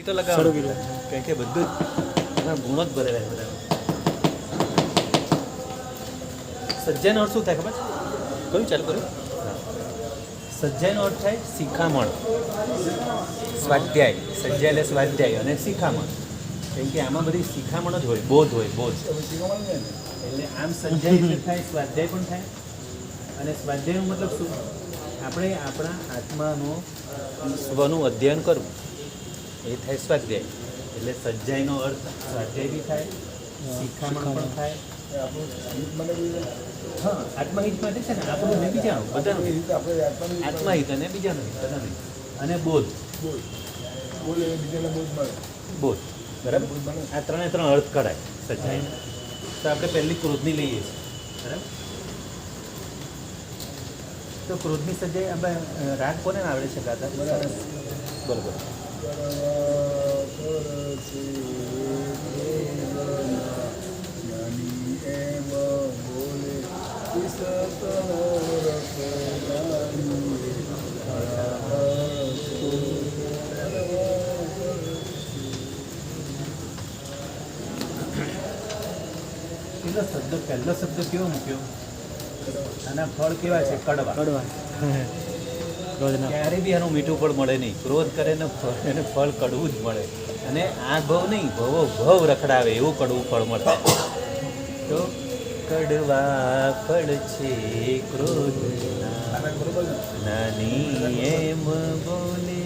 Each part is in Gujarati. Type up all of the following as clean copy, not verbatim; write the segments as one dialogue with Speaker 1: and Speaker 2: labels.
Speaker 1: તો લગાવવાનું, કારણ કે બધું જ ગુણો જ ભરેલા છે બધા. સજ્જાનો અર્થ શું થાય ખબર? કયું ચાલુ કર્યું? સજ્જાનો અર્થ થાય શિખામણ, સ્વાધ્યાય. સજ્જા એટલે સ્વાધ્યાય અને શિખામણ, કેમ કે આમાં બધી શિખામણ જ હોય, બોધ હોય, બોધ. એટલે આમ સજ્જાય એટલે થાય સ્વાધ્યાય પણ થાય. અને સ્વાધ્યાયનો મતલબ શું? આપણે આપણા આત્માનો સ્વનું અધ્યયન કરવું, એ થાય સ્વાધ્યાય. એટલે સજ્જાયનો અર્થ સ્વાધ્યાય બી થાય, શિખામણ પણ થાય. હા, આત્મહિત માટે છે ને, આપણું ને બીજાનું બધાનું. આત્મહિત અને બીજાનું હિત બધાનું. અને બોધ, બોધ, બરાબર. આ ત્રણે ત્રણ અર્થ કરાય સજ્જાય. તો આપણે પહેલી ક્રોધની લઈએ છીએ, બરાબર. તો ક્રોધની સજ્જાય આપણે રાગ કોને આવડે છે ગાતા? બરોબર. પહેલો શબ્દ કેવો મૂક્યો? આના ફળ કેવા છે? કડવા. ક્યારે બી આનું મીઠું ફળ મળે નહીં. ક્રોધ કરે ને એને ફળ કડવું જ મળે. અને આ ભવ નહીં, ભવો ભવ રખડાવે એવું કડવું ફળ મળે. તો કડવા ફળ છે ક્રોધ નાની એમ બોલે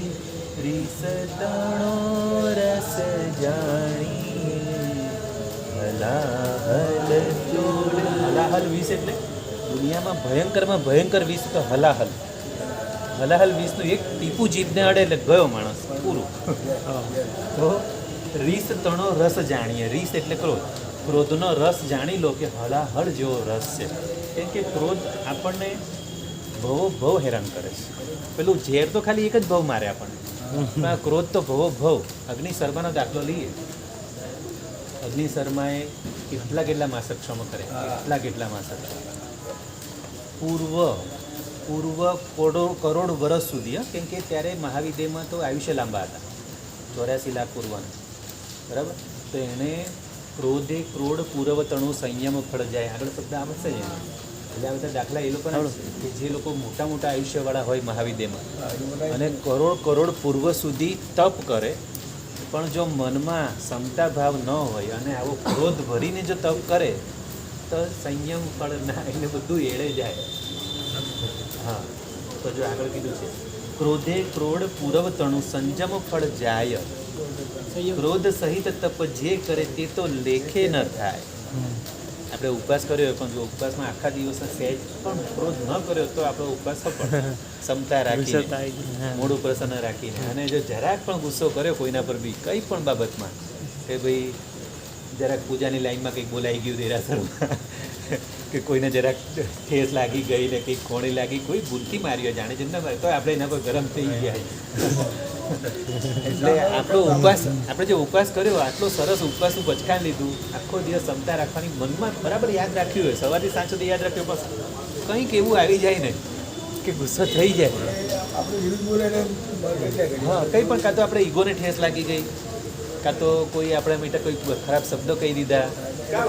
Speaker 1: રીસ તણો રસ જાણી હલાહલ જોડ. હલાહલ વિષ એટલે દુનિયામાં ભયંકરમાં ભયંકર વિષ તો હલાહલ. હલાહલ વિષનું એક ટીપું જીભને અડે એટલે ગયો માણસ, પૂરું. તો રીસ તણો રસ જાણીએ. રીસ એટલે ક્રોધ. ક્રોધનો રસ જાણી લો કે હલાહળ જેવો રસ છે. કેમ કે ક્રોધ આપણને ભવો ભવ હેરાન કરે છે. પેલું ઝેર તો ખાલી એક જ ભવ મારે આપણને, પણ આ ક્રોધ તો ભવો ભવ. અગ્નિશર્માનો દાખલો લઈએ. અગ્નિશર્માએ કેટલા માસક શ્રમ કરે, કેટલા માસક. પૂર્વ કરોડ વર્ષ સુધી. કેમ કે ત્યારે મહાવિદ્યમાં તો આયુષ્ય લાંબા હતા, 84 લાખ પૂર્વના, બરાબર. તો એને ક્રોધે ક્રોડ પૂર્વ તણું સંયમ ફળ જાય. આગળ શબ્દ આમ જ છે. એટલે આ બધા દાખલા એ લોકોના કે જે લોકો મોટા મોટા આયુષ્યવાળા હોય મહાવિદ્યમાં અને કરોડ પૂર્વ સુધી તપ કરે, પણ જો મનમાં ક્ષમતા ભાવ ન હોય અને આવો ક્રોધ ભરીને જો તપ કરે તો સંયમ ફળ ના, એટલે બધું એળે જાય. હા, તો જો આગળ કીધું છે ક્રોધે ક્રોડ પૂર્વ તણું સંયમ ફળ જાય. ક્રોધ સહિત તપ જે કરે તે તો લેખે ન થાય. આપણે ઉપવાસ કર્યો હોય, પણ જો ઉપવાસમાં આખા દિવસમાં સહેજ પણ ક્રોધ ન કર્યો તો આપણો ઉપવાસ સફળ. ક્ષમતા રાખીને, મોઢું પ્રસન્ન રાખીને. અને જો જરાક પણ ગુસ્સો કર્યો કોઈના પર બી કંઈ પણ બાબતમાં, કે ભાઈ જરાક પૂજાની લાઈનમાં કંઈક બોલાઈ ગયું દેરાસરમાં, કે કોઈને જરાક ઠેસ લાગી ગઈ ને કંઈક ખોણી લાગી, કોઈ ભૂલથી માર્યો જાણે જેમ ના મારે, તો આપણે એના પર ગરમ થઈ ગયા. એટલે આપણો ઉપવાસ, આપણે જે ઉપવાસ કર્યો, આટલો સરસ ઉપવાસનું પચકાન લીધું, આખો દિવસ ક્ષમતા રાખવાની, મનમાં બરાબર યાદ રાખ્યું હોય, સવારથી સાંજ સુધી યાદ રાખ્યું, બસ કંઈક એવું આવી જાય ને કે ગુસ્સો થઈ જાય. હા, કંઈ પણ, કાં તો આપણે ઈગોને ઠેસ લાગી ગઈ, કાં તો કોઈ આપણા માટે કોઈ ખરાબ શબ્દો કહી દીધા,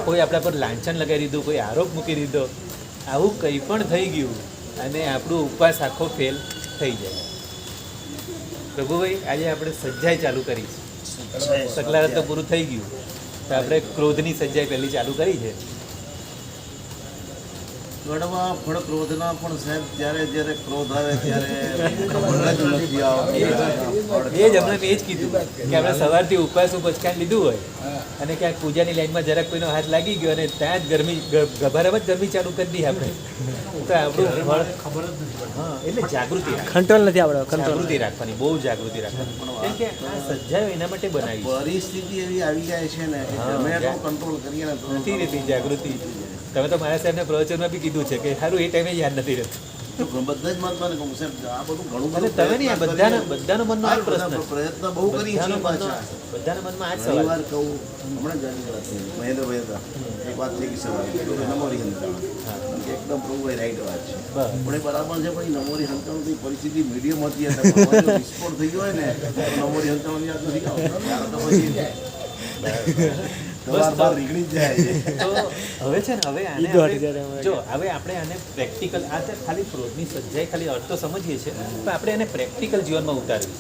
Speaker 1: કોઈ આપણા પર લાંછન લગાવી દીધું, કોઈ આરોપ મૂકી દીધો, આવું કંઈ પણ થઈ ગયું અને આપણું ઉપવાસ આખો ફેલ થઈ જાય. પ્રભુભાઈ, આજે આપણે સજ્જાઈ ચાલુ કરી છે. સકલારત તો પૂરું થઈ ગયું, તો આપણે ક્રોધની સજ્જાઈ પહેલી ચાલુ કરી છે.
Speaker 2: કડવા ફળ ક્રોધના પણ સાહેબ જ્યારે ક્રોધ આવે ત્યારે ખબર જ નથી આવતી.
Speaker 1: એ જ હમણાં મેં એ જ કીધું કે આપણે સવારથી ઉપવાસ પચકાન લીધું હોય અને ક્યાંક પૂજાની લાઈનમાં જરાક કોઈનો હાથ લાગી ગયો અને ત્યાં જ ગરમી ગભારામાં જ ગરમી ચાલુ કરી દઈએ આપણે, તો આપણું ફળ ખબર જ નથી. હા, એટલે જાગૃતિ,
Speaker 3: કંટ્રોલ નથી આવડે.
Speaker 1: જાગૃતિ રાખવાની, બહુ જાગૃતિ રાખવાની. કેમ કે આ સજ્જાઓ એના માટે બનાવી,
Speaker 2: પરિસ્થિતિ એવી આવી જાય છે ને કે ગમે એટલું કંટ્રોલ કરીએ ને તો
Speaker 1: નથી રહેતી જાગૃતિ. તમે તો મારા સાહેબના પ્રવચનમાં બી કીધું છે કે સારું એ ટાઈમે યાદ નથી રહેતું.
Speaker 2: તો બધા જ મહાત્માને કહું સાહેબ આ બધું ઘણું
Speaker 1: અને
Speaker 2: બધું
Speaker 1: તમે નહીં આ બધાના મનમાં આ જ પ્રશ્ન
Speaker 2: પ્રયત્ન બહુ કરી છે પાછા
Speaker 1: બધાના મનમાં આ જ
Speaker 2: ઘણી
Speaker 1: સવાલ
Speaker 2: વાર કહું હમણાં જ આવી વાત છે મહેન્દ્રભાઈ હતા એક વાત થઈ ગઈ સવારે નમોરી હંતાણા એકદમ પ્રભુભાઈ રાઈટ વાત છે
Speaker 1: બસ.
Speaker 2: પણ એ બરાબર છે પણ એ નમોરી હંતાણું પરિસ્થિતિ મીડિયમ હતી એટલે વિસ્ફોટ થઈ ગયો હોય ને તો નમોરી હંતાણું યાદ નથી આવતું ત્યારે તો પછી બાર નીકળી જ જાય
Speaker 1: તો હવે છે ને હવે આને આપણે- જો હવે આપણે આને પ્રેક્ટિકલ આ તો ખાલી ક્રોધની સજ્જાઈ ખાલી અર્થ તો સમજીએ છીએ પણ આપણે એને પ્રેક્ટિકલ જીવનમાં ઉતારવી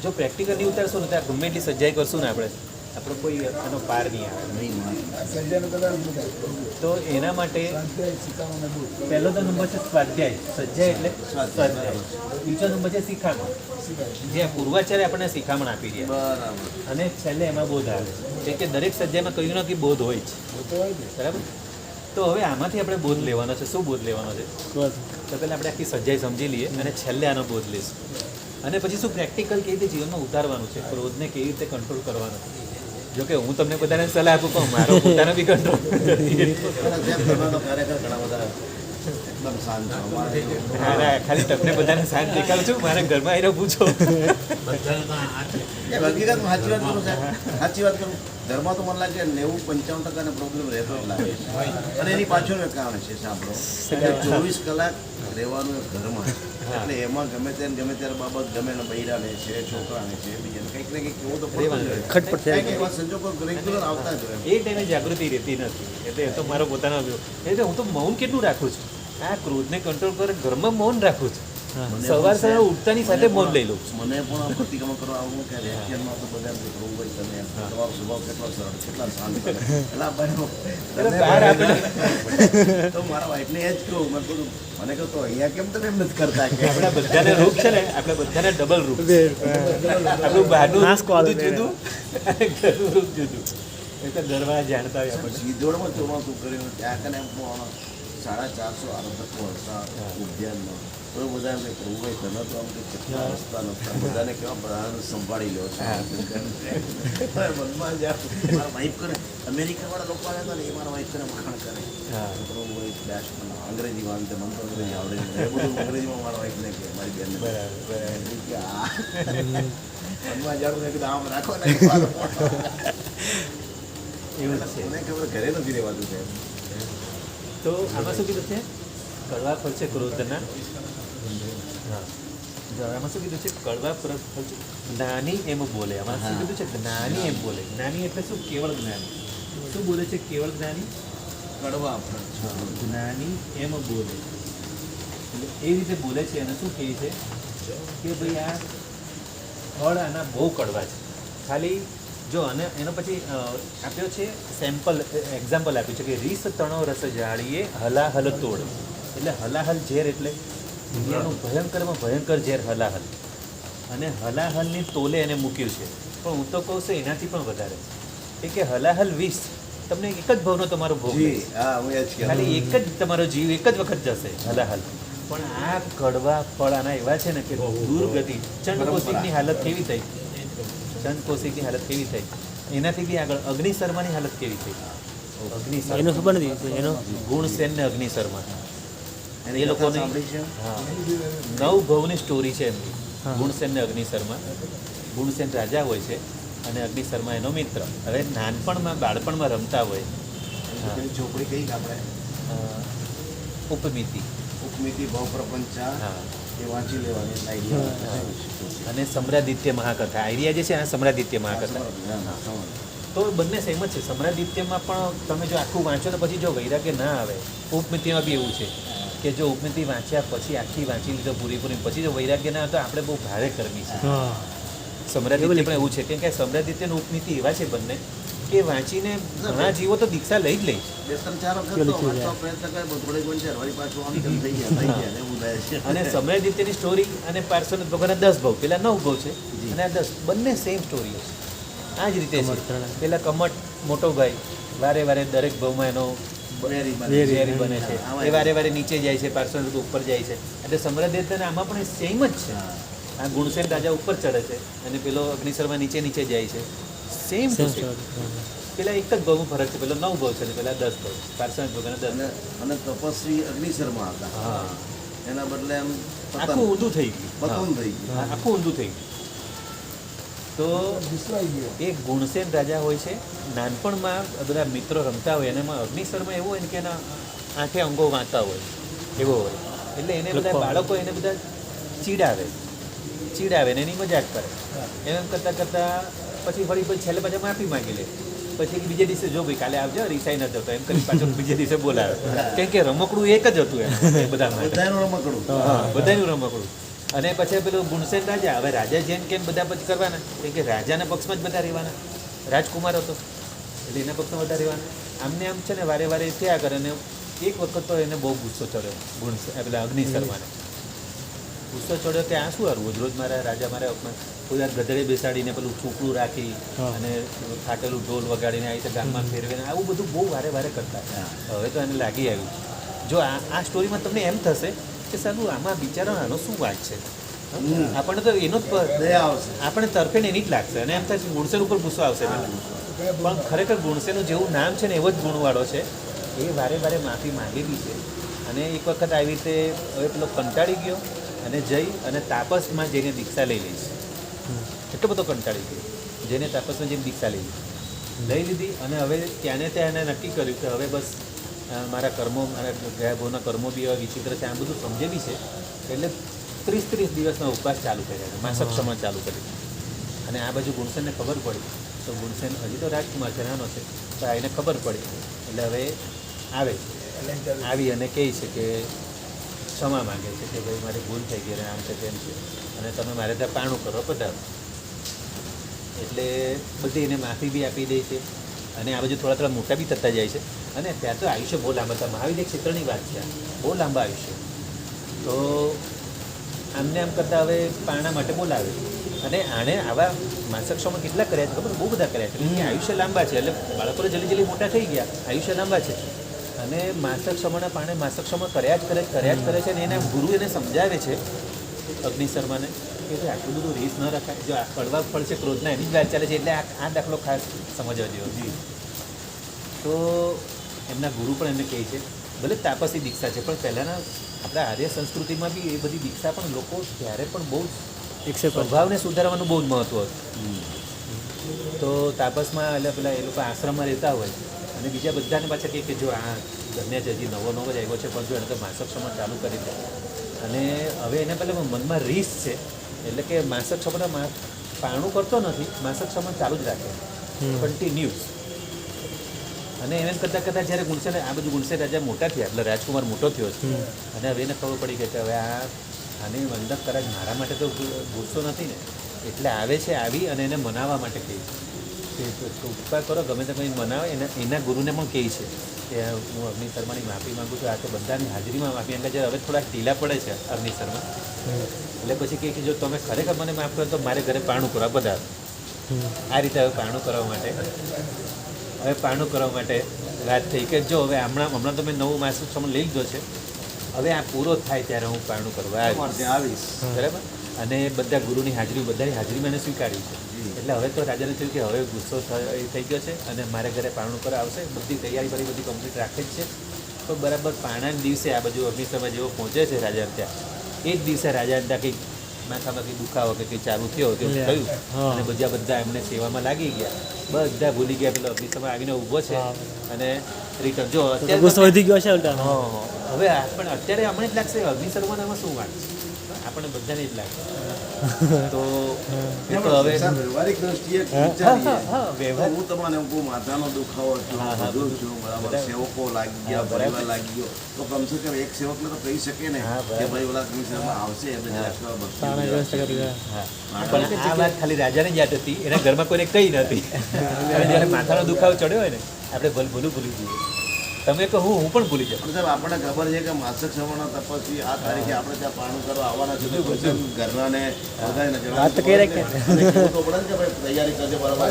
Speaker 1: જો પ્રેક્ટિકલ નહીં ઉતારશું ને તો આ ગમે એટલી સજ્જાઈ કરશું ને આપણે કોઈ આનો પાર નહીં આવે તો એના માટે પહેલો તો નંબર છે સ્વાધ્યાય સજ્જાય એટલે સ્વાધ્યાય બીજો નંબર છે શિખામણ જે આ પૂર્વાચાર્ય આપણને શિખામણ આપી રહ્યા
Speaker 2: બરાબર
Speaker 1: અને છેલ્લે એમાં બોધ આવે છે કે દરેક સજ્જામાં કહ્યું ને કે બોધ હોય છે બરાબર તો હવે આમાંથી આપણે બોધ લેવાનો છે શું બોધ લેવાનો છે તો પહેલાં આપણે આખી સજ્જાઈ સમજી લઈએ અને છેલ્લે આનો બોધ લઈશું અને પછી શું પ્રેક્ટિકલ કેવી રીતે જીવનમાં ઉતારવાનું છે ક્રોધને કેવી રીતે કંટ્રોલ કરવાનો જો કે હું તમને બધાને સલાહ આપું કહું મારો પોતાનો બી કંટ્રોલ
Speaker 2: તમે તો ખરેખર ઘણા બધા એકદમ શાંત છો અમારે
Speaker 1: ખાલી તમને બધાને શાંત દેખાડું છું મારા ઘરમાં આવીને પૂછો
Speaker 2: એ હકીકતમાં સાચી વાત કરું સાહેબ સાચી વાત કરું ઘરમાં તો મને લાગે 90-95% પ્રોબ્લેમ રહેતો જ લાગે છે અને એની પાછળનું એક કારણ છે સાંભળો કે 24 કલાક રહેવાનું એક ઘરમાં એટલે એમાં ગમે ત્યારે બાબત ગમે ને બૈરાને છે છોકરાને છે બીજાને કંઈક ને કંઈક એવું તો પડતું જ રહે.
Speaker 1: ખટપટ થાય.
Speaker 2: કંઈક એવા સંજોગો રેગ્યુલર આવતા જ રહે.
Speaker 1: એ ટાઈમે જાગૃતિ રહેતી નથી એટલે એ તો મારો પોતાનો અભિપ્રાય. એટલે હું તો મૌન કેટલું રાખું છું આ ક્રોધને કંટ્રોલ કરે ઘરમાં મૌન રાખું છું સવાર સવાર ઉઠતાની સાથે મૌન લઈ લઉં છું
Speaker 2: મને પણ આ પ્રતિક્રમણ કરવા આવું કે રેશિયનમાં તો બધા પ્રભુ ભાઈ તમે તમારો સ્વભાવ કેટલો સરળ કેટલા શાંત એટલે આ ભાઈનો
Speaker 1: એટલે બહાર આપણે
Speaker 2: તો મારા વાઈફને એ જ કહું મેં કીધું મને કહું તો અહીંયા કેમ તમે એમ નથી કરતા કે
Speaker 1: આપણા બધાને રૂપ છે ને આપણે બધાને ડબલ રૂપ આપણું બહારનું રૂપ જુદું અને ઘરનું રૂપ જુદું એ તો ઘરવાળા જાણતા હોય આપણને
Speaker 2: સીધોડમાં ચોમાસું કર્યું ત્યાં કને 450 આરોગ્ય વર્ષા ઉદ્યાનમાં તો બધા એમ કે પ્રભુભાઈ તને તો આમ કે કેટલા રસ્તા નહોતા બધાને કેવા બધાને સંભાળી લો છો મનમાં જ્યાં મારા વાઈફ કરે અમેરિકાવાળા લોકો આવ્યા હતા ને એ મારા વાઈફ કરે વખાણ કરે
Speaker 1: હા
Speaker 2: પ્રભુભાઈ બેસ્ટ અંગ્રેજી વાંધે મને તો અંગ્રેજી આવડે નહીં. એ બધું અંગ્રેજીમાં મારા વાઈફને કહે મારી બેનને
Speaker 1: બરાબર
Speaker 2: કે આ મનમાં જાણું ને કીધું આમ રાખો ને એવું
Speaker 1: છે
Speaker 2: મને ખબર ઘરે નથી રહેવાતું છે
Speaker 1: તો આમાં શું કીધું છે કડવા ફળ છે ક્રોધના હા જો આમાં શું કીધું છે કડવા ફળ છે જ્ઞાની એમ બોલે આમાં શું કીધું છે જ્ઞાની એમ બોલે જ્ઞાની એટલે શું કેવળ જ્ઞાની શું બોલે છે કેવળ જ્ઞાની
Speaker 2: કડવા
Speaker 1: જ્ઞાની એમ બોલે એટલે એ રીતે બોલે છે અને શું કહે છે કે ભાઈ આ ફળ આના બહુ કડવા છે ખાલી જો અને એનો પછી આપ્યો છે સેમ્પલ એક્ઝામ્પલ આપ્યું છે કે રીસ તણો રસ જાળીએ હલાહલ તોડ એટલે હલાહલ ઝેર એટલે દુનિયાનું ભયંકરમાં ભયંકર ઝેર હલાહલ અને હલાહલની તોલે એને મૂક્યું છે પણ હું તો કહું છું એનાથી પણ વધારે છે કે હલાહલ વિષ તમને એક જ ભાવનો તમારો ભોગ
Speaker 2: જી
Speaker 1: લેશે.
Speaker 2: હા હું એ જ કહેતો.
Speaker 1: ખાલી એક જ તમારો જીવ એક જ વખત જશે હલાહલ પણ આ કડવા ફળ આના એવા છે ને કે દુર્ગતિ ચંડકોશિકની હાલત કેવી થઈ ચંડકોશિકની હાલત કેવી થઈ એનાથી બી આગળ અગ્નિશર્માની હાલત કેવી થઈ અગ્નિશર્મા
Speaker 3: એનો ખબર નથી એનો
Speaker 1: ગુણસેન ને અગ્નિશર્મા
Speaker 2: એની
Speaker 1: એ લોકોની
Speaker 2: કથા સાંભળી છે?
Speaker 1: હા 9 ભવની સ્ટોરી છે એમની ગુણસેન ને અગ્નિશર્મા ગુણસેન રાજા હોય છે અને અગ્નિશર્મા એનો મિત્ર હવે નાનપણમાં બાળપણમાં રમતા હોય
Speaker 2: પેલી ચોપડી કઈ કે આપણે
Speaker 1: ઉપમિતિ
Speaker 2: ઉપમિતિ ભાવ પ્રપંચા
Speaker 1: હા
Speaker 2: એ વાંચી લેવાની એટલે idea
Speaker 1: અને સમ્રાદિત્ય મહાકથા આઈડિયા જે છે આ સમ્રાદિત્ય મહાકથા તો બંને સેમ જ છે સમ્રાદિત્યમાં પણ તમે જો આખું વાંચો તો પછી જો વૈરાગ્ય ના આવે ઉપમિતિમાં બી એવું છે કે જો ઉપમિતિ વાંચ્યા પછી આખી વાંચી લીધો પૂરી પછી જો વૈરાગ્ય ના આવે તો આપણે બહુ ભારે કરવી છે સમ્રાદિત્ય પણ એવું છે કેમ કે સમ્રાદિત્ય અને ઉપમિતિ એવા છે બંને કે વાંચીને ઘણા જીવો તો દીક્ષા લઈ જ લે છે
Speaker 2: 2-3 વખત તો વાંચવા પ્રયત્ન કરે પણ થોડીક વંચાર વળી પાછું આમ તેમ થઈ ગયા એવું થાય છે
Speaker 1: અને સમ્રાદિત્યની સ્ટોરી અને પાર્શ્વનાથ ભગવાનના 10 ભવ પેલા 9 ભવ છે અને આ 10 બંને સેમ સ્ટોરીઓ છે આ જ રીતે છે પેલા કમટ મોટો ભાઈ વારે વારે દરેક ભવમાં એનો વેરી બને છે એ વારે વારે નીચે જાય છે પાર્શ્વનાથ ઉપર જાય છે એટલે સમ્રાદિત્યના આમાં પણ સેમ જ છે આ ગુણસેન રાજા ઉપર ચડે છે અને પેલો અગ્નિશર્મા નીચે જાય છે સેમ ટુ સેમ પેલા એક જ ભવમાં ફરક છે પેલો 9 ભવ છે અને પેલા 10 ભવ પાર્શ્વનાથ ભગવાનના 10
Speaker 2: અને તપસ્વી અગ્નિશર્મા હતા
Speaker 1: હા
Speaker 2: એના બદલે એમ
Speaker 1: આખું ઊંધું થઈ ગયું.
Speaker 2: પતન થઈ ગયું.
Speaker 1: હા, આખું ઊંધું થઈ ગયું. તો એક ગુણસેન રાજા હોય છે, નાનપણમાં બધા મિત્રો રમતા હોય અને એમાં અગ્નિસરમાં એવું હોય ને કે એના આંખે અંગો વાંચતા હોય એવો હોય, એટલે એને બધા બાળકો એને બધા ચીડાવે ને એની મજાક કરે. એમ કરતાં કરતાં પછી ફરી છેલ્લે પાછા માફી માંગી લે. પછી બીજે દિવસે જો ભાઈ કાલે આવજો, રિસાઈ ન જતો એમ કરી પાછું બીજે દિવસે બોલાવે. કેમ કે રમકડું એક જ હતું એમ બધા માટે.
Speaker 2: બધાનું રમકડું.
Speaker 1: હા, બધાનું રમકડું. અને પછી પેલું ગુણસેન રાજા, હવે રાજા જેમ કેમ બધા પછી કરવાના, કેમ કે રાજાના પક્ષમાં જ બધા રહેવાના. રાજકુમાર હતો એટલે એના પક્ષમાં બધા રહેવાના. આમને આમ છે ને વારે વારે થયા કરે. અને એક વખત તો એને બહુ ગુસ્સો ચડ્યો પેલા અગ્નિશર્માને. ગુસ્સો ચડ્યો કે આ શું આ રોજ રોજ મારા રાજા મારા કોઈ વાર ગધેડે બેસાડીને પેલું છોકરું રાખી અને ફાટેલું ઢોલ વગાડીને આવી રીતે ગામમાં ફેરવે ને આવું બધું બહુ વારે વારે કરતા. હવે તો એને લાગી આવ્યું. જો આ સ્ટોરીમાં તમને એમ થશે કે સારું આમાં બિચારો આનો શું વાત છે, આપણને તો એનો જ
Speaker 2: દયા આવશે.
Speaker 1: આપણે તરફે એની જ લાગશે અને એમ થાય ગુણસેન ઉપર ગુસ્સો આવશે. પણ ખરેખર ગુણસેનનું જેવું નામ છે ને એવો જ ગુણવાળો છે. એ વારે વારે માફી માંગેલી છે. અને એક વખત આવી રીતે હવે પેલો કંટાળી ગયો અને જઈ અને તાપસમાં જઈને દીક્ષા લઈ લઈશ. એટલો બધો કંટાળી ગયો, જઈને તાપસમાં જઈને દીક્ષા લઈ લીધી. અને હવે ત્યાંને ત્યાં એને નક્કી કર્યું કે હવે બસ મારા કર્મો, મારા ગયા ભાવના કર્મો બી હવે વિચિત્ર છે, આ બધું સમજે બી છે. એટલે 30 દિવસના ઉપવાસ ચાલુ કર્યા, માસક ક્ષમા ચાલુ કરી. અને આ બાજુ ગુણસેનને ખબર પડી. તો ગુણસેન હજી તો રાજકુમાર છે, નાનો છે, તો એને ખબર પડી. એટલે હવે આવે છે, આવી અને કહે છે કે ક્ષમા માંગે છે કે ભાઈ મારી ભૂલ થઈ ગઈ અને આમ છે તેમ છે અને તમે મારે ત્યાં પાણું કરો પધારો. એટલે બધી એને માફી બી આપી દે છે. અને આ બાજુ થોડા થોડા મોટા બી થતા જાય છે. અને ત્યાં તો આયુષ્ય બહુ લાંબા હતા. મહાવીર ક્ષેત્રની વાત છે, બહુ લાંબા આયુષ્ય. તો આમને આમ કરતાં હવે પારણા માટે બોલાવે. અને આણે આવા માસક્ષમાં કેટલા કર્યા છે ખબર? બહુ બધા કર્યા છે. કેમ કે આયુષ્ય લાંબા છે એટલે બાળકો જલ્દી જલ્દી મોટા થઈ ગયા, આયુષ્ય લાંબા છે. અને માસક્ષમાના પાણે માસક્ષમાં કર્યા જ કરે છે. અને એના ગુરુ એને સમજાવે છે અગ્નિશર્માને કે ભાઈ આટલું બધું રીસ ન રખાય. જો આ કડવા ફળ છે ક્રોધના, એની જ વાત ચાલે છે. એટલે આ દાખલો ખાસ સમજવા જેવો. તો એમના ગુરુ પણ એમને કહે છે ભલે તાપસી દીક્ષા છે, પણ પહેલાંના આપણા આર્ય સંસ્કૃતિમાં બી એ બધી દીક્ષા પણ લોકો ત્યારે પણ બહુ જ સ્વભાવને સુધારવાનું બહુ જ મહત્વ હતું. તો તાપસમાં એટલે પેલા એ લોકો આશ્રમમાં રહેતા હોય અને બીજા બધાને પાછા કહે કે જો આ ધન્ય હજી નવો જ આવ્યો છે, પણ જો એને તો માસક્ષમાં ચાલુ કરી દે. અને હવે એને પહેલાં મનમાં રીસ છે એટલે કે માસક્ષમાં પારણું કરતો નથી, માસક્ષમાં ચાલુ જ રાખે કન્ટિન્યુઅસ. અને એમ કરતાં જ્યારે ગુણસેન આ બધું ગુણસેન રાજા મોટા થયા એટલે રાજકુમાર મોટો થયો છે. અને હવે એને ખબર પડી કે હવે આની અંદર કદાચ મારા માટે તો ગુસ્સો નથી ને, એટલે આવે છે. આવી અને એને મનાવવા માટે કહે છે કે ઉપકાર કરો, ગમે તે કંઈ મનાવે. એના ગુરુને પણ કહે છે કે હું અગ્નિશર્માની માફી માગું છું. આ તો બધાની હાજરીમાં માફી માંગે છે. હવે થોડાક ઢીલા પડે છે અગ્નિશર્મા. એટલે પછી કહે કે જો તમે ખરેખર મને માફ કરો તો મારે ઘરે પારણું કરવા બધા. આ રીતે હવે પારણું કરવા માટે વાત થઈ કે જો હવે હમણાં તો મેં નવું માસક્ષમ લઈ લીધો છે, હવે આ પૂરો થાય ત્યારે હું પારણું કરવા આવીશ. બરાબર. અને બધા ગુરુની હાજરી, બધાની હાજરીમાં એને સ્વીકાર્યું છે. એટલે હવે તો રાજાને થયું કે હવે ગુસ્સો થઈ ગયો છે અને મારે ઘરે પારણું કરવા આવશે. બધી તૈયારી કરી, બધી કમ્પ્લીટ રાખે જ છે. તો બરાબર પારણાના દિવસે આ બાજુ અગ્નિશર્મા જેવો પહોંચે છે રાજાને ત્યાં, એ જ દિવસે રાજાને ત્યાં કંઈક માથામાં કંઈ દુખાવો કે કંઈ ચાલુ થયો કે થયું. અને બધા એમને સેવામાં લાગી ગયા, બધા ભૂલી ગયા. પેલો અગ્નિશર્મા આવીને ઊભો છે અને રિટર્ન જો અત્યારે ગુસ્સો વધી ગયો છે. હવે પણ અત્યારે હમણાં જ લાગશે અગ્નિશર્માનામાં શું વાત છે, આપણને બધાને જ લાગે. તો હવે
Speaker 2: વ્યવહારિક દ્રષ્ટિએ વિચારીએ, હું તમને એમ કહું માથાનો દુખાવો થયો છું, બરાબર, સેવકો લાગી ગયા, પરિવાર લાગી ગયો, તો કમસે કમ એક સેવકને તો કહી શકે ને કે ભાઈ ઓલા અગ્નિશર્મા આવશે એટલે
Speaker 1: પણ આ વાત ખાલી રાજાને જ યાદ હતી, એના ઘરમાં કોઈને કઈ નથી. અને જ્યારે માથાનો દુખાવો ચડ્યો હોય ને આપણે ભૂલી જઈએ. તમે કહો હું પણ ભૂલી જાઉં.
Speaker 2: સાહેબ આપણને ખબર છે કે માસક શ્રવણના તપસ્વી આ તારીખે આપણે ત્યાં પારણું કરવા આવવાના છે. ઘરનાને બધાને વાત તો પડે ને કે ભાઈ તૈયારી કરજે, બરાબર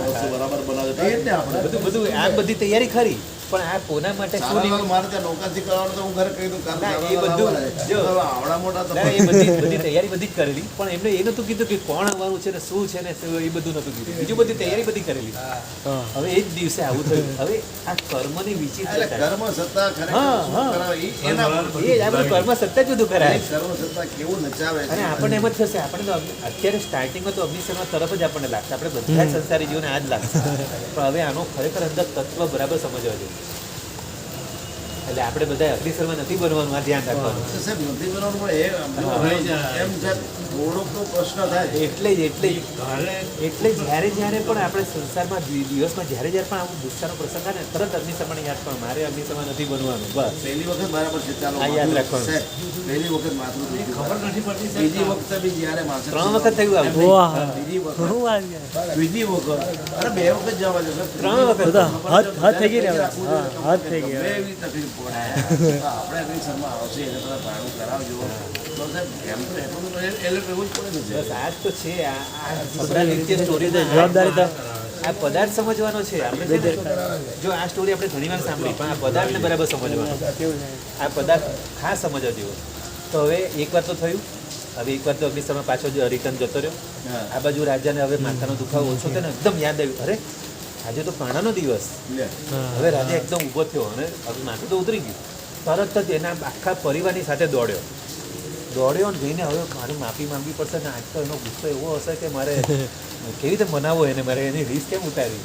Speaker 2: વસ્તુ બરાબર બનાવજો. એ જ ને આપણે
Speaker 1: બધું આ બધી તૈયારી ખરી, પણ આ કોના માટે શું
Speaker 2: સારા
Speaker 1: નિમિત્ત?
Speaker 2: મારે ત્યાં નોકરી કરવાનું તો હું ઘરે કહી દઉં કામ
Speaker 1: ના, એ
Speaker 2: સારા
Speaker 1: બધું
Speaker 2: આવવાના છે.
Speaker 1: જો.
Speaker 2: તો આવડા મોટા તો
Speaker 1: ના, એ બધી તૈયારી બધી જ કરેલી, પણ એમને એ નતું કીધું કે કોણ આવવાનું છે ને શું છે ને શું, એ બધું નતું કીધું. બીજું બધી તૈયારી બધી કરેલી. હવે એ જ દિવસે આવું થયું. હવે આ કર્મની
Speaker 2: એટલે
Speaker 1: વિચિત્રતા,
Speaker 2: કર્મ સત્તા ખરેખર
Speaker 1: હા,
Speaker 2: શું
Speaker 1: હા.
Speaker 2: કરાવે એના પર
Speaker 1: એ જ આ બધું કર્મ સત્તા જ બધું
Speaker 2: એ
Speaker 1: કરાય.
Speaker 2: કર્મ સત્તા કેવું નચાવે છે
Speaker 1: અને આપણને એમ જ થશે, આપણે તો અત્યારે સ્ટાર્ટિંગમાં તો અગ્નિશર્મા તરફ જ આપણને લાગશે, આપણે બધા જ સંસારી જીવોને આ જ લાગશે. પણ હવે આનો ખરેખર અંદર તત્વ બરાબર સમજવા જોઈએ. એટલે આપણે બધા અગ્નિશર્મા નથી બનવાનું, આ ધ્યાન રાખવાનું.
Speaker 2: તો સાહેબ નથી બનાવવાનું પણ એમ છે થોડોક તો પ્રશ્ન થાય
Speaker 1: એટલે જ જ્યારે પણ આપણે સંસારમાં દિવસમાં જ્યારે પણ આવું ગુસ્સાનો પ્રસંગ થાય ને, તરત અગ્નિશર્માને યાદ પણ મારે અગ્નિશર્મા નથી બનવાનું. બસ
Speaker 2: પહેલી વખત બરાબર છે ચાલો
Speaker 1: આ યાદ રાખવાનું.
Speaker 2: સાહેબ, પહેલી વખત માથું દુખ્યું. ખબર નથી પડતી બીજી વખત બી જ્યારે માથે
Speaker 1: 3 વખત થયું આવું.
Speaker 2: બીજી વખત અરે 2 વખત જવા દે
Speaker 1: 3 વખત.
Speaker 3: હાથ થઈ ગઈ ને હવે. હા, હાથ થઈ ગઈ.
Speaker 2: ગમે એવી તકલીફ પડે તો આપણે અગ્નિશર્મા આવશે એને બધા ભાડું કરાવજો તો સાહેબ એમ તો એટલું બધું એ લોકો એવું જ પડે ને
Speaker 1: બસ આ જ તો છે. આ સપના નિત્ય સ્ટોરી
Speaker 3: જવાબદારી તો
Speaker 1: આ પદાર્થ સમજવાનો છે. આપણે છે ને, જો આ સ્ટોરી આપણે ઘણી વાર સાંભળી, પણ આ પદાર્થને બરાબર સમજવાનો. આ પદાર્થ ખાસ સમજવા જેવો. તો હવે એકવાર તો થયું, હવે એકવાર તો અગ્નિશર્મા પાછો રિટર્ન જતો રહ્યો.
Speaker 2: હા.
Speaker 1: આ બાજુ રાજાને હવે માથાનો દુખાવો ઓછો થયો ને એકદમ યાદ આવ્યું, અરે આજે તો પાણાનો દિવસ.
Speaker 2: લે.
Speaker 1: હવે રાજા એકદમ ઊભો થયો અને હવે માથું તો ઉતરી ગયું. તરત જ એના આખા પરિવારની સાથે દોડ્યો અને જઈને હવે મારે માફી માંગવી પડશે ને, આજ તો એનો ગુસ્સો એવો હશે કે મારે કેવી રીતે મનાવો એને, મારે એની રીસ કેમ ઉતારવી.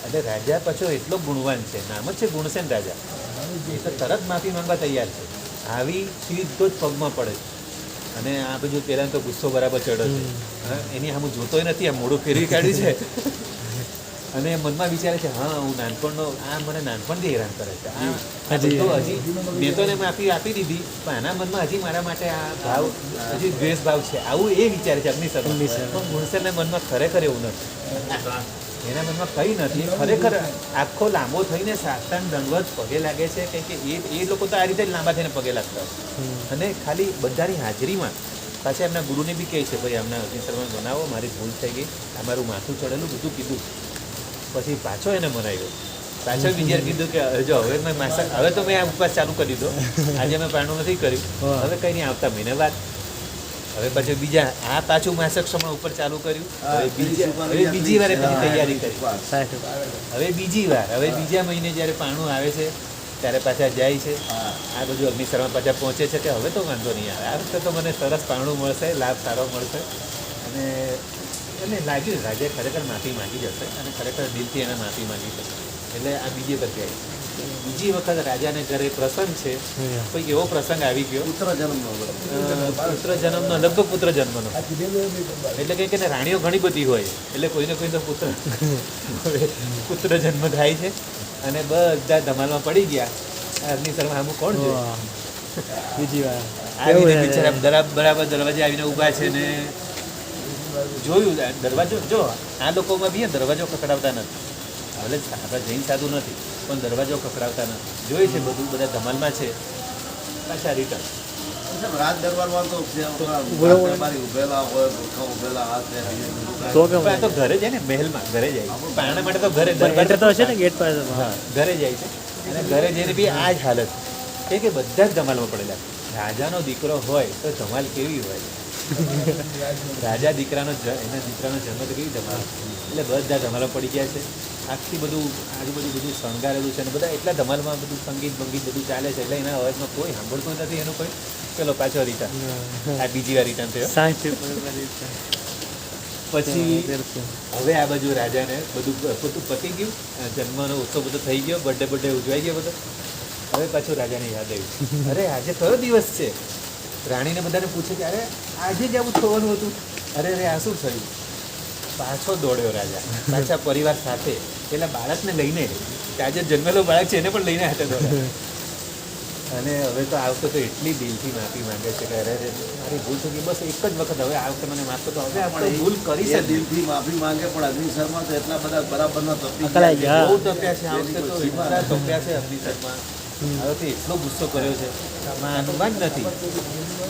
Speaker 1: એટલે રાજા પાછો એટલો ગુણવાન છે, નામ જ છે ગુણસેન રાજા. એ તો તરત માફી માંગવા તૈયાર છે. આવી સીધો જ પગમાં પડે છે. અને આ બધું પહેલાં તો ગુસ્સો બરાબર ચડ્યો છે. હા, એની આમ જોતોય નથી, આમ મોઢું ફેરવી કાઢ્યું છે. અને મનમાં વિચારે છે, હા હું નાનપણનો આ મને નાનપણથી હેરાન કરે છે. આ બધો હજી મેં તો એને માફી આપી દીધી, પણ આના મનમાં હજી મારા માટે આ ભાવ, હજી દ્વેષ ભાવ છે, આવું એ વિચારે છે અગ્નિશર્મા. પણ ગુણસેનના મનમાં ખરેખર એવું નથી. એના મનમાં કંઈ નથી. ખરેખર આખો લાંબો થઈને સાષ્ટાંગ દંડવત પગે લાગે છે, કેમ કે એ લોકો તો આ રીતે જ લાંબા થઈને પગે લાગતા હોય. અને ખાલી બધાની હાજરીમાં પાછા એમના ગુરુને બી કહે છે, ભાઈ અમને અગ્નિશર્મા બનાવો, મારી ભૂલ થઈ ગઈ, આ મારું માથું ચડેલું બધું કીધું. પછી પાછો એને મનાવ્યો. પાછો બીજા કીધું કે જો હવે મેં માસક, હવે તો મેં આ ઉપવાસ ચાલુ કરી દીધો, આજે મેં પારણું નથી કર્યું, હવે કંઈ નહીં, આવતા મહિને વાત. હવે પાછું બીજા આ પાછું માસક સમય ઉપર ચાલુ કર્યું. હવે બીજી વાર પછી તૈયારી કરી. હવે બીજા મહિને જ્યારે પારણું આવે છે ત્યારે પાછા જાય છે. આ બધું અગ્નિશર્મા પાછા પહોંચે છે કે હવે તો વાંધો નહીં આવે, આ વખતે તો મને સરસ પારણું મળશે, લાભ સારો મળશે. અને એને લાગ્યું રાજાએ ખરેખર માફી માંગી જશે અને ખરેખર દિલથી એને માફી માંગી છે. એટલે આ બીજી વખત આવી. બીજી વખત રાજાને ઘરે પ્રસંગ છે, કોઈક એવો પ્રસંગ આવી ગયો,
Speaker 2: પુત્ર જન્મનો
Speaker 1: પુત્ર જન્મનો, લગભગ પુત્ર જન્મનો. એટલે કંઈક એને રાણીઓ ઘણી બધી હોય, એટલે કોઈને કોઈ તો પુત્ર જન્મ થાય છે. અને બધા ધમાલમાં પડી ગયા. અગ્નિશર્મા આમ કોણ છે
Speaker 3: બીજી વાર
Speaker 1: આવીને બિચારા બરાબર દરવાજે આવીને ઊભા છે ને જોયું દરવાજો. જો આ લોકોમાં બી દરવાજો ખખડાવતા નથી. ભલે આપણા જૈન સાધુ નથી, પણ દરવાજો ખખડાવતા નથી. જોઈએ છે બધું, બધા ધમાલમાં છે. પાછા રિટર્ન.
Speaker 2: રાજ દરબારમાં તો દરબારી ઉભેલા હોય, ગુરખા ઉભેલા હાથ
Speaker 3: તો કેમ
Speaker 1: પણ આ તો ઘરે જાય ને, મહેલમાં ઘરે જાય. પારણા માટે તો ઘરે
Speaker 3: એન્ટર તો હશે ને ગેટ પાસે.
Speaker 1: હા, ઘરે જાય છે. અને ઘરે જઈને બી આ જ હાલત કે બધા જ ધમાલમાં પડેલા. રાજાનો દીકરો હોય તો ધમાલ કેવી હોય. રાજા દીકરાનો એના દીકરાનો જન્મ તો કેવી ધમાલ. એટલે બધા ધમાલો પડી ગયા છે. આખી બધું આજુબાજુ બધું શણગારેલું છે અને બધા એટલા ધમાલમાં બધું સંગીત બંગીત બધું ચાલે છે. એટલે એના અવાજમાં કોઈ સાંભળતું નથી એનું કોઈ. પેલો પાછો રિટર્ન, આ બીજી વાર રિટર્ન થયો. પછી હવે આ બાજુ રાજાને બધું પતી ગયું, જન્મનો ઉત્સવ બધો થઈ ગયો, બર્થડે ઉજવાઈ ગયો બધો. હવે પાછું રાજાને યાદ આવ્યું, અરે આજે કયો દિવસ છે. રાણીને બધાને પૂછે કે અરે આજે જ આવું થવાનું હતું. અરે આ શું થયું. પાછો દોડ્યો રાજા, પાછા પરિવાર સાથે, પેલા બાળકને લઈને, કે આજે જન્મેલો બાળક છે એને પણ લઈને હાથે દોડ્યા. અને હવે તો આ વખતે તો એટલી દિલથી માફી માંગે છે કે અરે મારી ભૂલ થઈ ગઈ, બસ એક જ વખત, હવે આ વખતે મને માફ કરતો. હવે આપણે ભૂલ કરી છે,
Speaker 2: દિલથી માફી માંગે, પણ અગ્નિશર્મા તો એટલા બધા બરાબરના તપી
Speaker 3: અકળાઈ ગયા.
Speaker 1: બહુ તપ્યા છે આ વખતે તો, એટલા તપ્યા છે અગ્નિશર્મા. હવે તો એટલો ગુસ્સો કર્યો છે માનવા જ નથી.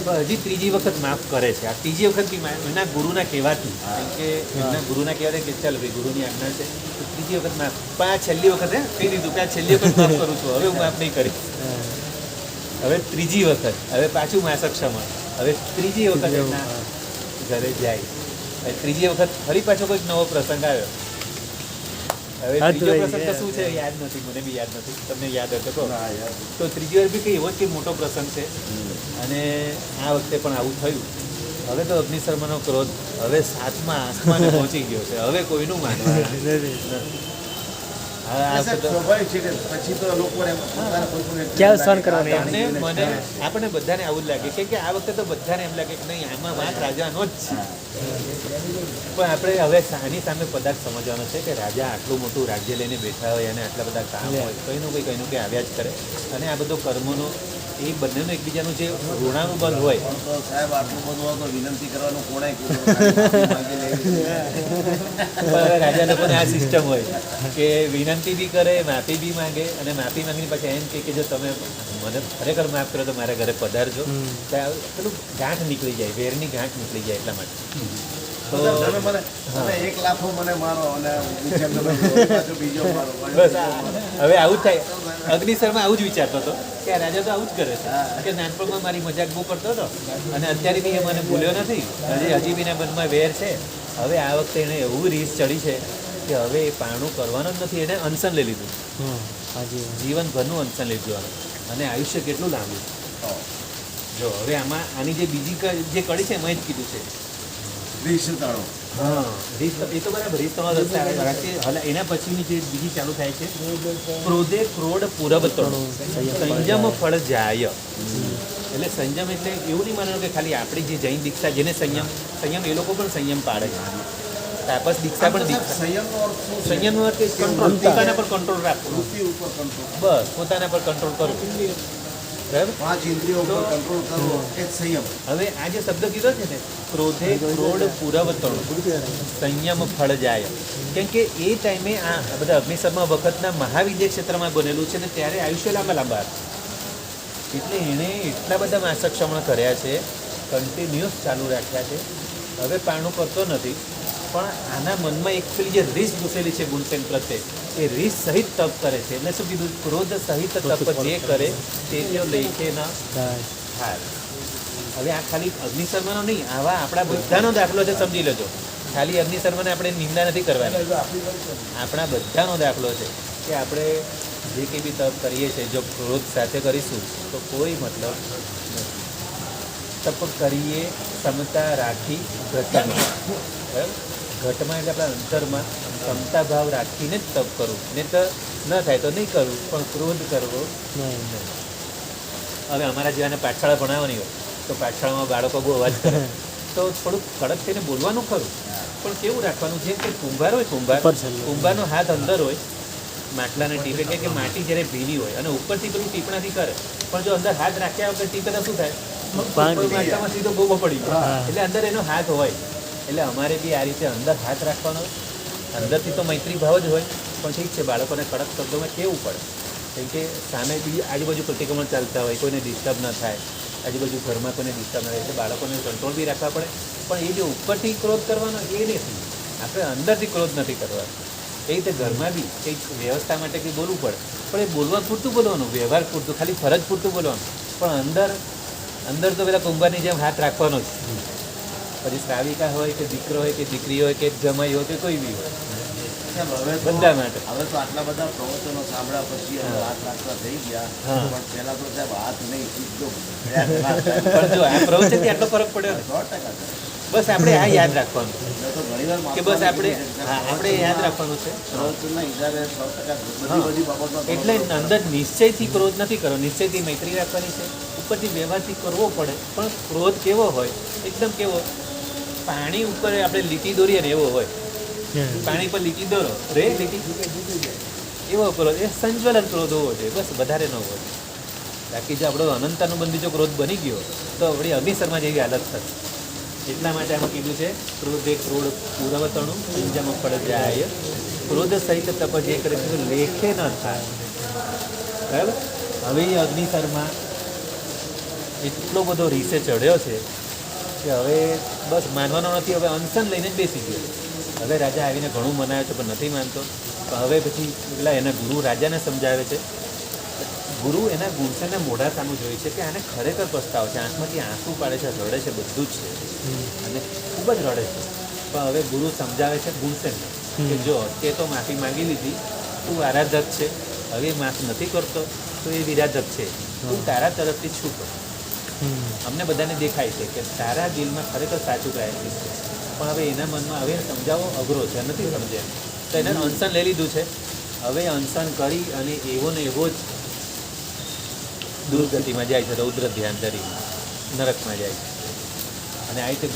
Speaker 1: પણ હજી ત્રીજી વખત માફ કરે છે. આ ત્રીજી વખત બી એના ગુરુના કહેવાથી, કેમ કે એમના ગુરુના કહેવાથી કે ચાલ ભાઈ ગુરુની આજ્ઞા છે તો ત્રીજી વખત માફ. પણ આ છેલ્લી વખત કહી દીધું કે આ છેલ્લી વખત માફ કરું છું, હવે હું માફ નહીં કરીશ. હવે ત્રીજી વખત, હવે પાછું માસક્ષમાં, હવે ત્રીજી વખત એમના ઘરે જાય. હવે ત્રીજી વખત ફરી પાછો કોઈક નવો પ્રસંગ આવ્યો. હવે ત્રીજો પ્રસંગ તો શું છે યાદ નથી, મને બી યાદ નથી, તમને યાદ હશે તો.
Speaker 2: ના યાર.
Speaker 1: તો ત્રીજી વાર બી કંઈ એવો જ કંઈ મોટો પ્રસંગ છે અને આ વખતે પણ આવું થયું. હવે તો અગ્નિશર્માનો ક્રોધ હવે 7મા આસમાને પહોંચી ગયો છે. હવે કોઈનું માનવાનું નથી. હવે આ
Speaker 2: સાહેબ,
Speaker 1: વખતે
Speaker 2: સ્વાભાવિક છે કે પછી તો લોકોને પોતાના કોઈ પણ વ્યક્તિને
Speaker 3: ક્યાં સહન
Speaker 2: લાગે કે
Speaker 3: કરવાની?
Speaker 2: આ
Speaker 1: તમને
Speaker 2: જાણીને
Speaker 1: મને આપણને બધાને આવું જ લાગે કેમ કે આ વખતે તો બધાને એમ લાગે કે નહીં આમાં વાંક રાજાનો જ છે. પણ આપણે હવે આની સામે પદાર્થ સમજવાનો છે કે રાજા આટલું મોટું રાજ્ય લઈને બેઠા હોય અને આટલા બધા કામ હોય કંઈનું કંઈ આવ્યા જ કરે. અને આ બધો કર્મોનો એ બંનેનું એકબીજાનું જે ઋણાનુબંધ હોય.
Speaker 2: પણ તો સાહેબ આટલું બધું હોય તો વિનંતી કરવાનું કોણે કીધું? ખાલી માફી માંગી લેવી છે.
Speaker 1: પણ રાજા લોકોને આ સિસ્ટમ હોય કે વિનંતી બી કરે, માફી બી માંગે અને માફી માંગીને પછી એમ કહે કે જો તમે મને ખરેખર માફ કરો તો મારા ઘરે પધારજો. ત્યાં પેલું ગાંઠ નીકળી જાય, વેરની ગાંઠ નીકળી જાય એટલા માટે. તો
Speaker 2: તમે મને એક લાફો મને મારો અને બીજા તમે પાછો બીજો મારો.
Speaker 1: બસ હવે આવું જ થાય. અગ્નિશર્મા આવું જ વિચારતો હતો કે આ રાજા તો આવું જ કરે છે કે નાનપણમાં મારી મજાક બહુ કરતો હતો અને અત્યારે બી એ મને ભૂલ્યો નથી, હજી બીના મનમાં વેર છે. હવે આ વખતે એણે એવું રીસ ચડી છે કે હવે એ પારણું કરવાનું જ નથી. એણે અનશન લઈ લીધું, જીવનભરનું અનશન લઈ લીધું અને આયુષ્ય કેટલું લાંબુ. જો હવે આમાં આની જે બીજી જે કડી છે એમાં જ કીધું છે
Speaker 2: રીસતાણો.
Speaker 1: હા રીસ એ તો બરાબર રીસ તમારો રસ્તે આવે રાખીએ. હવે એના પછીની જે બીજી ચાલુ થાય છે ક્રોધે ક્રોડ પૂરવતણું સંયમ ફળ જાય. એટલે સંયમ એટલે એવું નહીં માનવાનું કે ખાલી આપણી જે જૈન દીક્ષા જેને સંયમ એ લોકો પણ સંયમ પાડે છે. તાપસ દીક્ષા પણ દીક્ષા.
Speaker 2: સંયમનો અર્થ શું છે?
Speaker 1: સંયમનો અર્થ કે કંટ્રોલ, પોતાના પર કંટ્રોલ રાખવો.
Speaker 2: વૃત્તિ ઉપર કંટ્રોલ.
Speaker 1: બસ પોતાના પર કંટ્રોલ કરવો. બરાબર.
Speaker 2: 5 ઇન્દ્રિયો ઉપર કંટ્રોલ કરવો એ જ સંયમ.
Speaker 1: હવે આ જે શબ્દ કીધો છે ને ક્રોધે ક્રોડ પૂરવતણું સંયમ ફળ જાય. કેમ કે એ ટાઈમે આ બધા અગ્નિશર્મા વખતના મહાવિદ્ય ક્ષેત્રમાં બનેલું છે ને ત્યારે આયુષ્ય લાંબા હતા. એટલે એણે એટલા બધા માસક્ષમણ કર્યા છે, કન્ટિન્યુઅસ ચાલુ રાખ્યા છે. હવે પારણું કરતો નથી પણ આના મનમાં એક પેલી જે રીસ ઘૂસેલી છે ગુણસેન પ્રત્યે એ રીસ સહિત તપ કરે છે. એટલે શું કીધું? ક્રોધ સહિત તપ જે કરે તે લેખે ન થાય. હવે આ ખાલી અગ્નિશર્માનો નહીં, આવા આપણા બધાનો દાખલો છે, સમજી લેજો. ખાલી અગ્નિશર્માને આપણે નિંદા નથી કરવાની, આપણા બધાનો દાખલો છે કે આપણે જે કંઈ બી તપ કરીએ છીએ જો ક્રોધ સાથે કરીશું તો કોઈ મતલબ નથી. તપ કરીએ ક્ષમતા રાખી ઘટમાં. બરાબર? ઘટમાં એટલે આપણા અંતરમાં ક્ષમતા ભાવ રાખીને જ તપ કરવું, ને તો ન થાય તો નહીં કરવું, પણ ક્રોધ કરવો નહીં. હવે અમારા જેવાને પાઠશાળા ભણાવવાની હોય તો પાઠશાળામાં બાળકો બહુ અવાજ કરે તો થોડુંક કડક થઈને બોલવાનું ખરું, પણ કેવું રાખવાનું? જેમ કે કુંભાર હોય, કુંભારનો હાથ અંદર હોય માટલાને ટીપે કે માટી જ્યારે ભીની હોય અને ઉપરથી પેલું ટીપણાથી કરે, પણ જો અંદર હાથ રાખ્યા વગર ટીપે તો શું થાય? માટલામાં સીધો ગોબો પડી ગયો. એટલે અંદર એનો હાથ હોય. એટલે અમારે બી આ રીતે અંદર હાથ રાખવાનો. અંદરથી તો મૈત્રી ભાવ જ હોય, પણ ઠીક છે બાળકોને કડક શબ્દોમાં કેવું પડે. કેમ કે સામે બીજી આજુબાજુ પ્રતિક્રમણ ચાલતા હોય, કોઈને ડિસ્ટર્બ ન થાય, આજુબાજુ ઘરમાં કોઈને ડિસ્ટર્બ ન થાય, એટલે બાળકોને કંટ્રોલ બી રાખવા પડે. પણ એ જે ઉપરથી ક્રોધ કરવાનો એ નથી, આપણે અંદરથી ક્રોધ નથી કરવાનો. એ રીતે ઘરમાં બી કંઈક વ્યવસ્થા માટે કંઈ બોલવું પડે, પણ એ બોલવા પૂરતું બોલવાનું, વ્યવહાર પૂરતું, ખાલી ફરજ પૂરતું બોલવાનું. પણ અંદર તો પેલા કુંભારની જેમ હાથ રાખવાનો જ. પછી શ્રાવિકા હોય કે દીકરો હોય કે દીકરી હોય કે જમાઈ હોય કે કોઈ બી હોય, બધા માટે.
Speaker 2: હવે તો આટલા બધા પ્રવચનો સાંભળ્યા પછી હવે હાથ રાખવા થઈ ગયા, પણ પહેલા તો સાહેબ હાથ નહીં સીધો
Speaker 1: પણ જો આ પ્રવચનથી આટલો ફરક પડ્યો ને.
Speaker 2: 100%.
Speaker 1: બસ આપણે આ યાદ રાખવાનું
Speaker 2: એટલે તો ઘણીવાર
Speaker 1: કે બસ આપણે યાદ રાખવાનું છે.
Speaker 2: પ્રવચનના હિસાબે 100% બધી બાબતમાં
Speaker 1: એટલે અંદર નિશ્ચયથી ક્રોધ નથી કરવો, નિશ્ચયથી મૈત્રી રાખવાની છે. ઉપરથી વ્યવહારથી કરવો પડે, પણ ક્રોધ કેવો હોય? એકદમ કેવો? પાણી ઉપર આપણે લીટી દોરીએ ને એવો હોય. પાણી પર લીટી દોરો રે લીટી એવો ક્રોધ, એ સંજ્વલન ક્રોધ હોવો જોઈએ, બસ વધારે ન હોવો. બાકી જો આપણો અનંતાનુબંધી જો ક્રોધ બની ગયો તો આપણી અગ્નિશર્મા જેવી હાલત થશે. એટલા માટે આમાં કીધું છે ક્રોધે ક્રોડ પૂરવતણું સંયમ ફળ જાય. ક્રોધ સહિત તપ જે કરે છે લેખે ન થાય. બરાબર? હવે એ અગ્નિસરમાં એટલો બધો રીસે ચડ્યો છે કે હવે બસ માનવાનો નથી. હવે અનશન લઈને જ બેસી ગયો. હવે રાજા આવીને ઘણું મનાવે છે પણ નથી માનતો. પણ હવે પછી પેલા એના ગુરુ રાજાને સમજાવે છે. ગુરુ એના ગુણસેનના મોઢા સામું જોઈ છે કે આને ખરેખર પસ્તાવો છે, આંખમાંથી આંસુ પાડે છે, રડે છે, બધું જ છે અને ખૂબ જ રડે છે. પણ હવે ગુરુ સમજાવે છે ગુણસેનને કે જો તે તો માફી માંગી લીધી, તું આરાધક છે, હવે માફ નથી કરતો તો એ વિરાધક છે, તું તારા તરફથી શું કર. અમને બધાને દેખાય છે કે તારા દિલમાં ખરેખર સાચું પ્રાયશ્ચિત છે, પણ હવે એના મનમાં હવે સમજાવવો અઘરો છે, નથી સમજે. તો એને અનશન લઈ લીધું છે. હવે અનશન કરી અને એવો ને એવો જ દુર્ગતિમાં જાય છે, રૌદ્ર ધ્યાન ધરી નરકમાં જાય છે. અને આ રીતે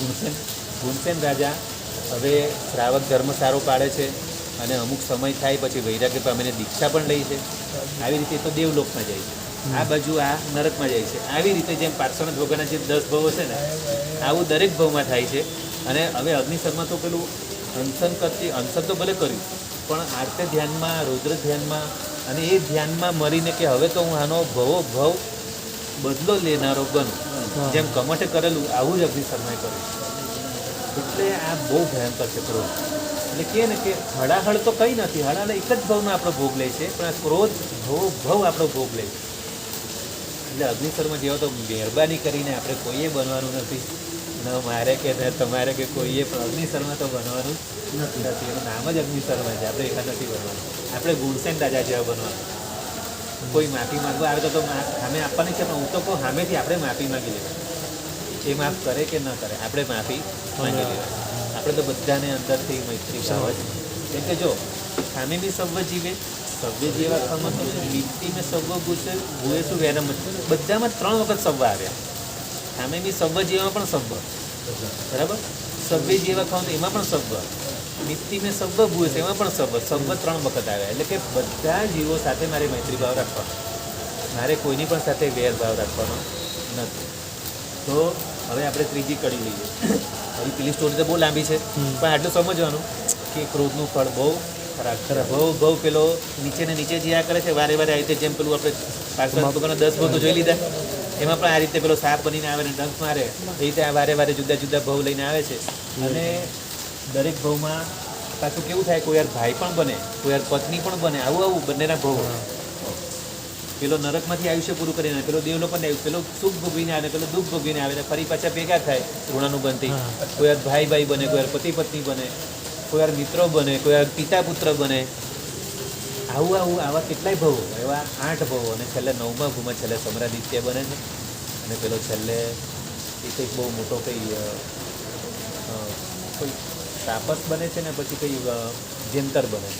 Speaker 1: ગુણસેન રાજા હવે શ્રાવક ધર્મ સારો પાડે છે અને અમુક સમય થાય પછી વૈરાગ્ય પામીને દીક્ષા પણ લે છે. આવી રીતે તો દેવલોકમાં જાય છે, આ બાજુ આ નરકમાં જાય છે. આવી રીતે જેમ પાર્શ્વનાથ ભગવાનના જે 10 ભવો છે ને, આવું દરેક ભવમાં થાય છે. અને હવે અગ્નિશર્મા તો પેલું અનશન તો ભલે કર્યું, પણ આર્તે ધ્યાનમાં, રૌદ્ર ધ્યાનમાં અને એ ધ્યાનમાં મરીને કે હવે તો હું આનો ભવ બદલો લેનારો બનું, જેમ કમઠે કરેલું આવું જ અગ્નિશર્માએ કર્યું. એટલે આ બહુ ભયંકર છે ક્રોધ. એટલે કહે ને કે હળાહળ તો કંઈ નથી, હળાહળ એક જ ભવનો આપણો ભોગ લે છે, પણ આ ક્રોધ ભવ આપણો ભોગ લે છે. એટલે અગ્નિશર્મા જેવો તો મહેરબાની કરીને આપણે કોઈએ બનવાનું નથી, ન મારે કે ન તમારે કે કોઈએ, પણ અગ્નિશર્મા તો બનવાનું નથી. એનું નામ જ અગ્નિશર્મા છે, આપણે એવા નથી બનવાનું. આપણે ગુણસેન રાજા જેવા બનવાનું. કોઈ માફી માંગવા આવે તો સામે આપવાની છે, પણ હું તો કહું સામેથી આપણે માફી માંગી લેવાની. એ માફ કરે કે ન કરે, આપણે માફી માંગી લેવાની. આપણે તો બધાને અંદરથી મૈત્રી ભાવ જ. કેમ કે જો સામે બી સવ્વ જીવે, સવ્ય જેવા ખમત મીઠી મેં સવ્વ ગુસે ગુએ શું વેરમ, બધામાં 3 વખત સવ્વ આવ્યા. સામે બી સવ્વ જેવા પણ સવ્વ, બરાબર. સવ્ય જેવા ખાવ તો એમાં પણ સવ્વ, મીઠી મેં સવ્વ ભૂએ એમાં પણ સવ્વ 3 વખત આવ્યા. એટલે કે બધા જીવો સાથે મારે મૈત્રી ભાવ રાખવાનો, મારે કોઈની પણ સાથે વેરભાવ રાખવાનો નથી. તો હવે આપણે ત્રીજી કડી લઈએ. હવે પેલી સ્ટોરી તો બહુ લાંબી છે, પણ આટલું સમજવાનું કે ક્રોધનું ફળ બહુ ખરાબ. બહુ પેલો નીચે ને નીચે જ્યાં કરે છે વારે વારે આ રીતે, જેમ પેલું આપણે પાર્શ્વનાથ ભગવાનના 10 ભવ તો જોઈ લીધા, એમાં પણ આ રીતે પેલો સાપ બનીને આવે ને ડંખ મારે, એ રીતે આ વારે વારે જુદા જુદા ભવ લઈને આવે છે. અને દરેક ભવમાં પાછું કેવું થાય, કોઈ યાર ભાઈ પણ બને, કોઈ યાર પત્ની પણ બને, આવું બંનેના ભવ. પેલો નરકમાંથી આયુષ્ય પૂરું કરીને, પેલો દેવલોકમાં આવ્યું, પેલો સુખ ભોગવીને આવે, પેલો દુઃખ ભોગવીને આવે, ફરી પાછા ભેગા થાય ઋણાનુબંધી. કોઈ યાર ભાઈ બને, કોઈ યાર પતિ પત્ની બને, કોઈ યાર મિત્રો બને, કોઈ યાર પિતા પુત્ર બને. આવા કેટલાય ભવો, એવા 8 ભવો. અને છેલ્લે 9મા ભૂમાં છેલ્લે સમરાદિત્ય બને છે. અને પેલો છેલ્લે એ કંઈક બહુ મોટો કોઈ તાપસ બને છે ને પછી કંઈ જેંતર બને છે.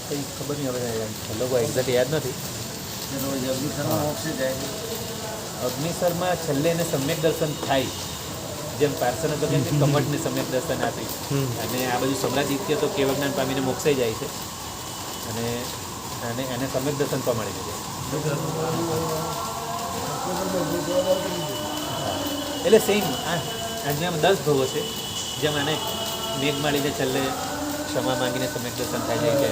Speaker 1: કંઈ ખબર નહીં, હવે છેલ્લો એક્ઝેક્ટ યાદ નથી. અગ્નિશર્મા છેલ્લે એને સમ્યક દર્શન થાય, જેમ પાર્શ્વનાથ ભગવાનને કમઠને સમ્યક દર્શન આપી. અને આ બાજુ સમરાદિત્ય તો કેવળ જ્ઞાન પામીને મોક્ષે જાય છે, અને એને સમ્યક દર્શન પણ મળી જાય. એટલે સેમ જેમ 10 ભવો છે, જેમ આને મેઘ માળીને છેલ્લે ક્ષમા માંગીને સમ્યક દર્શન થાય છે.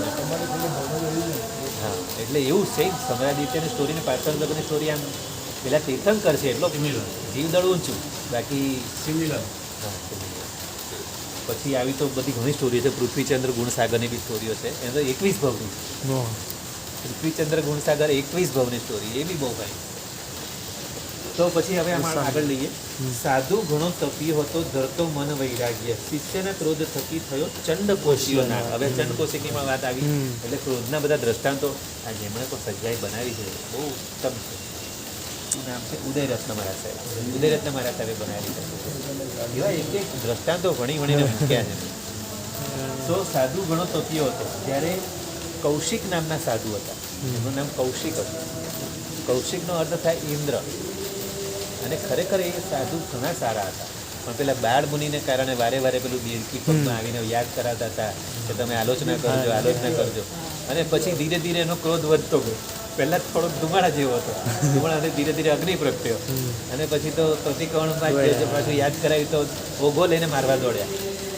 Speaker 1: હા, એટલે એવું સેમ સમરાદિત્યની સ્ટોરીને પાર્શ્વનાથ ભગવાનની સ્ટોરી આમ પેલા તીર્થંકર છે એટલો જીવદળ ઊંચું, બાકી સિમિલર. હા, પછી આવી તો બધી ઘણી સ્ટોરીઓ છે. પૃથ્વીચંદ્ર ગુણસાગરની બી સ્ટોરીઓ છે, એને તો 21 ભવની. પૃથ્વીચંદ્ર ગુણસાગર 21 ભવની સ્ટોરી, એ બી બહુ ભાઈ. તો પછી હવે આમાં આગળ લઈએ. સાધુ ઘણો તપ્યો હતો, ધરતો મન વૈરાગ્ય, શિષ્યના ક્રોધ થકી થયો ચંડકોશીઓ નાશ. હવે ચંડકોશીની વાત આવી એટલે ક્રોધના બધા દ્રષ્ટાંતો આ જેમણે કોઈ સજ્જાઈ બનાવી છે બહુ ઉત્તમ છે. નામ છે ઉદયરત્ન મહારાજ સાહેબ. ઉદયરત્ન મહારાજ સાહેબે બનાવેલી છે. એવા એક દ્રષ્ટાંતો ભણીને મૂક્યા છે. તો સાધુ ઘણો તપ્યો હતો, જ્યારે કૌશિક નામના સાધુ હતા. એમનું નામ કૌશિક હતું. કૌશિકનો અર્થ થાય ઇન્દ્ર. અને ખરેખર એ સાધુ ઘણા સારા હતા, પણ પેલા બાળ મુનિને કારણે વારે વારે પેલું દેવકી પગમાં આવીને યાદ કરાવતા હતા કે તમે આલોચના કરજો. અને પછી ધીરે ધીરે એનો ક્રોધ વધતો ગયો. પહેલાં થોડોક ધુમાડા જેવો હતો, ધુમાડા ધીરે ધીરે અગ્નિ પ્રગટ્યો. અને પછી તો પ્રતિકરણમાં પાછું યાદ કરાવી તો ઓઘો લઈને મારવા દોડ્યા.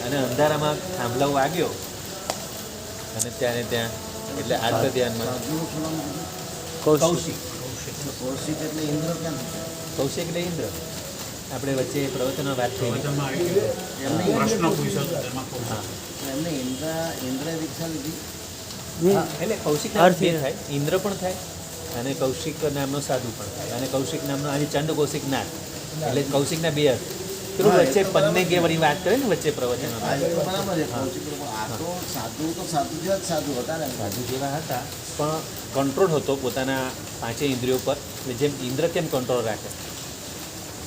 Speaker 1: અને અંધારામાં થાંભલાઓ વાગ્યો અને ત્યાં એટલે આર્ત ધ્યાનમાં
Speaker 2: સાધુનું શું નામ કીધું?
Speaker 3: કૌશિક
Speaker 1: કૌશિક
Speaker 2: કૌશિક એટલે ઇન્દ્ર ક્યાં છે?
Speaker 1: કૌશિક એટલે ઇન્દ્ર. આપણે વચ્ચે પ્રવચનમાં વાત થઈ
Speaker 2: એમને
Speaker 4: પ્રશ્ન પૂછ્યો હતો તેમાં કહું.
Speaker 1: હા
Speaker 2: એમને ઇન્દ્ર દીક્ષા લીધી.
Speaker 1: હા, એટલે કૌશિક નામ
Speaker 3: અર્થ
Speaker 1: બે
Speaker 3: એ.
Speaker 1: થાય, ઇન્દ્ર પણ થાય અને કૌશિક નામનો સાધુ પણ થાય. અને કૌશિક નામનો આજે ચંડ કૌશિક નાગ, એટલે કૌશિકના બે અર્થ. પેલું
Speaker 2: હા,
Speaker 1: વચ્ચે
Speaker 2: એ તો
Speaker 1: પન્ને કે વળી વાત કરે ને વચ્ચે પ્રવચનમાં.
Speaker 2: આ એ તો બરાબર છે કૌશિક લોકો. આ તો સાધુ જેવા જ સાધુ હતા ને.
Speaker 1: સાધુ જેવા હતા પણ કંટ્રોલ હતો પોતાના પાંચે ઇન્દ્રિયો પર. એટલે જેમ ઇન્દ્ર કેમ કંટ્રોલ રાખે,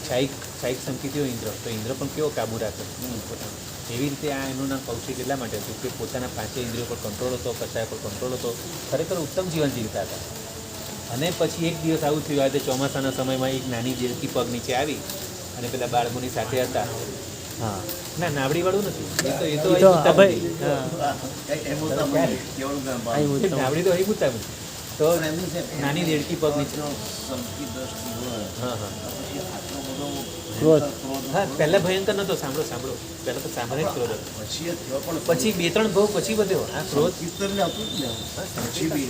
Speaker 1: શાહિક સંકેતીઓ ઇન્દ્ર, તો ઇન્દ્ર પણ કેવો કાબુ રાખે પોતાનો. એવી રીતે આ એનું નામ કૌશિક એટલા માટે હતું કે પોતાના પાંચે ઇન્દ્રિયો પર કંટ્રોલ હતો, કસાય પર કંટ્રોલ હતો, ખરેખર ઉત્તમ જીવન જીવતા હતા. અને પછી એક દિવસ આવું થયું, આજે ચોમાસાના સમયમાં એક નાની દેડકી પગ નીચે આવી અને પેલા બાળકોની સાથે હતા. હા, ના નાવડીવાળું નથી, એ તો
Speaker 3: એ તો
Speaker 1: અહીં મુત્તા
Speaker 3: અભય
Speaker 1: મંદિર.
Speaker 3: હા
Speaker 2: એ બોલતા મને કેવળ ગામ બાળ.
Speaker 3: અહીં મુત્તા.
Speaker 1: નાવડી તો અહીં મુત્તા મંદિર. તો
Speaker 2: પણ એમનું છે
Speaker 1: નાની દેડકી પગ નીચે.
Speaker 2: જો સંકિત દ્રષ્ટિ હોય
Speaker 1: હા હા
Speaker 2: તો પછી આટલો બધો
Speaker 3: ક્રોધ.
Speaker 1: હા, પહેલા ભયંકર નતો. સાંભળો પહેલા તો સાંભળે જ ક્રોધ હતો.
Speaker 2: પછી એ થયો પણ
Speaker 1: પછી બે ત્રણ ભાવ પછી વધ્યો આ ક્રોધ.
Speaker 2: કીર્તનને હતું જ ને. પછી બી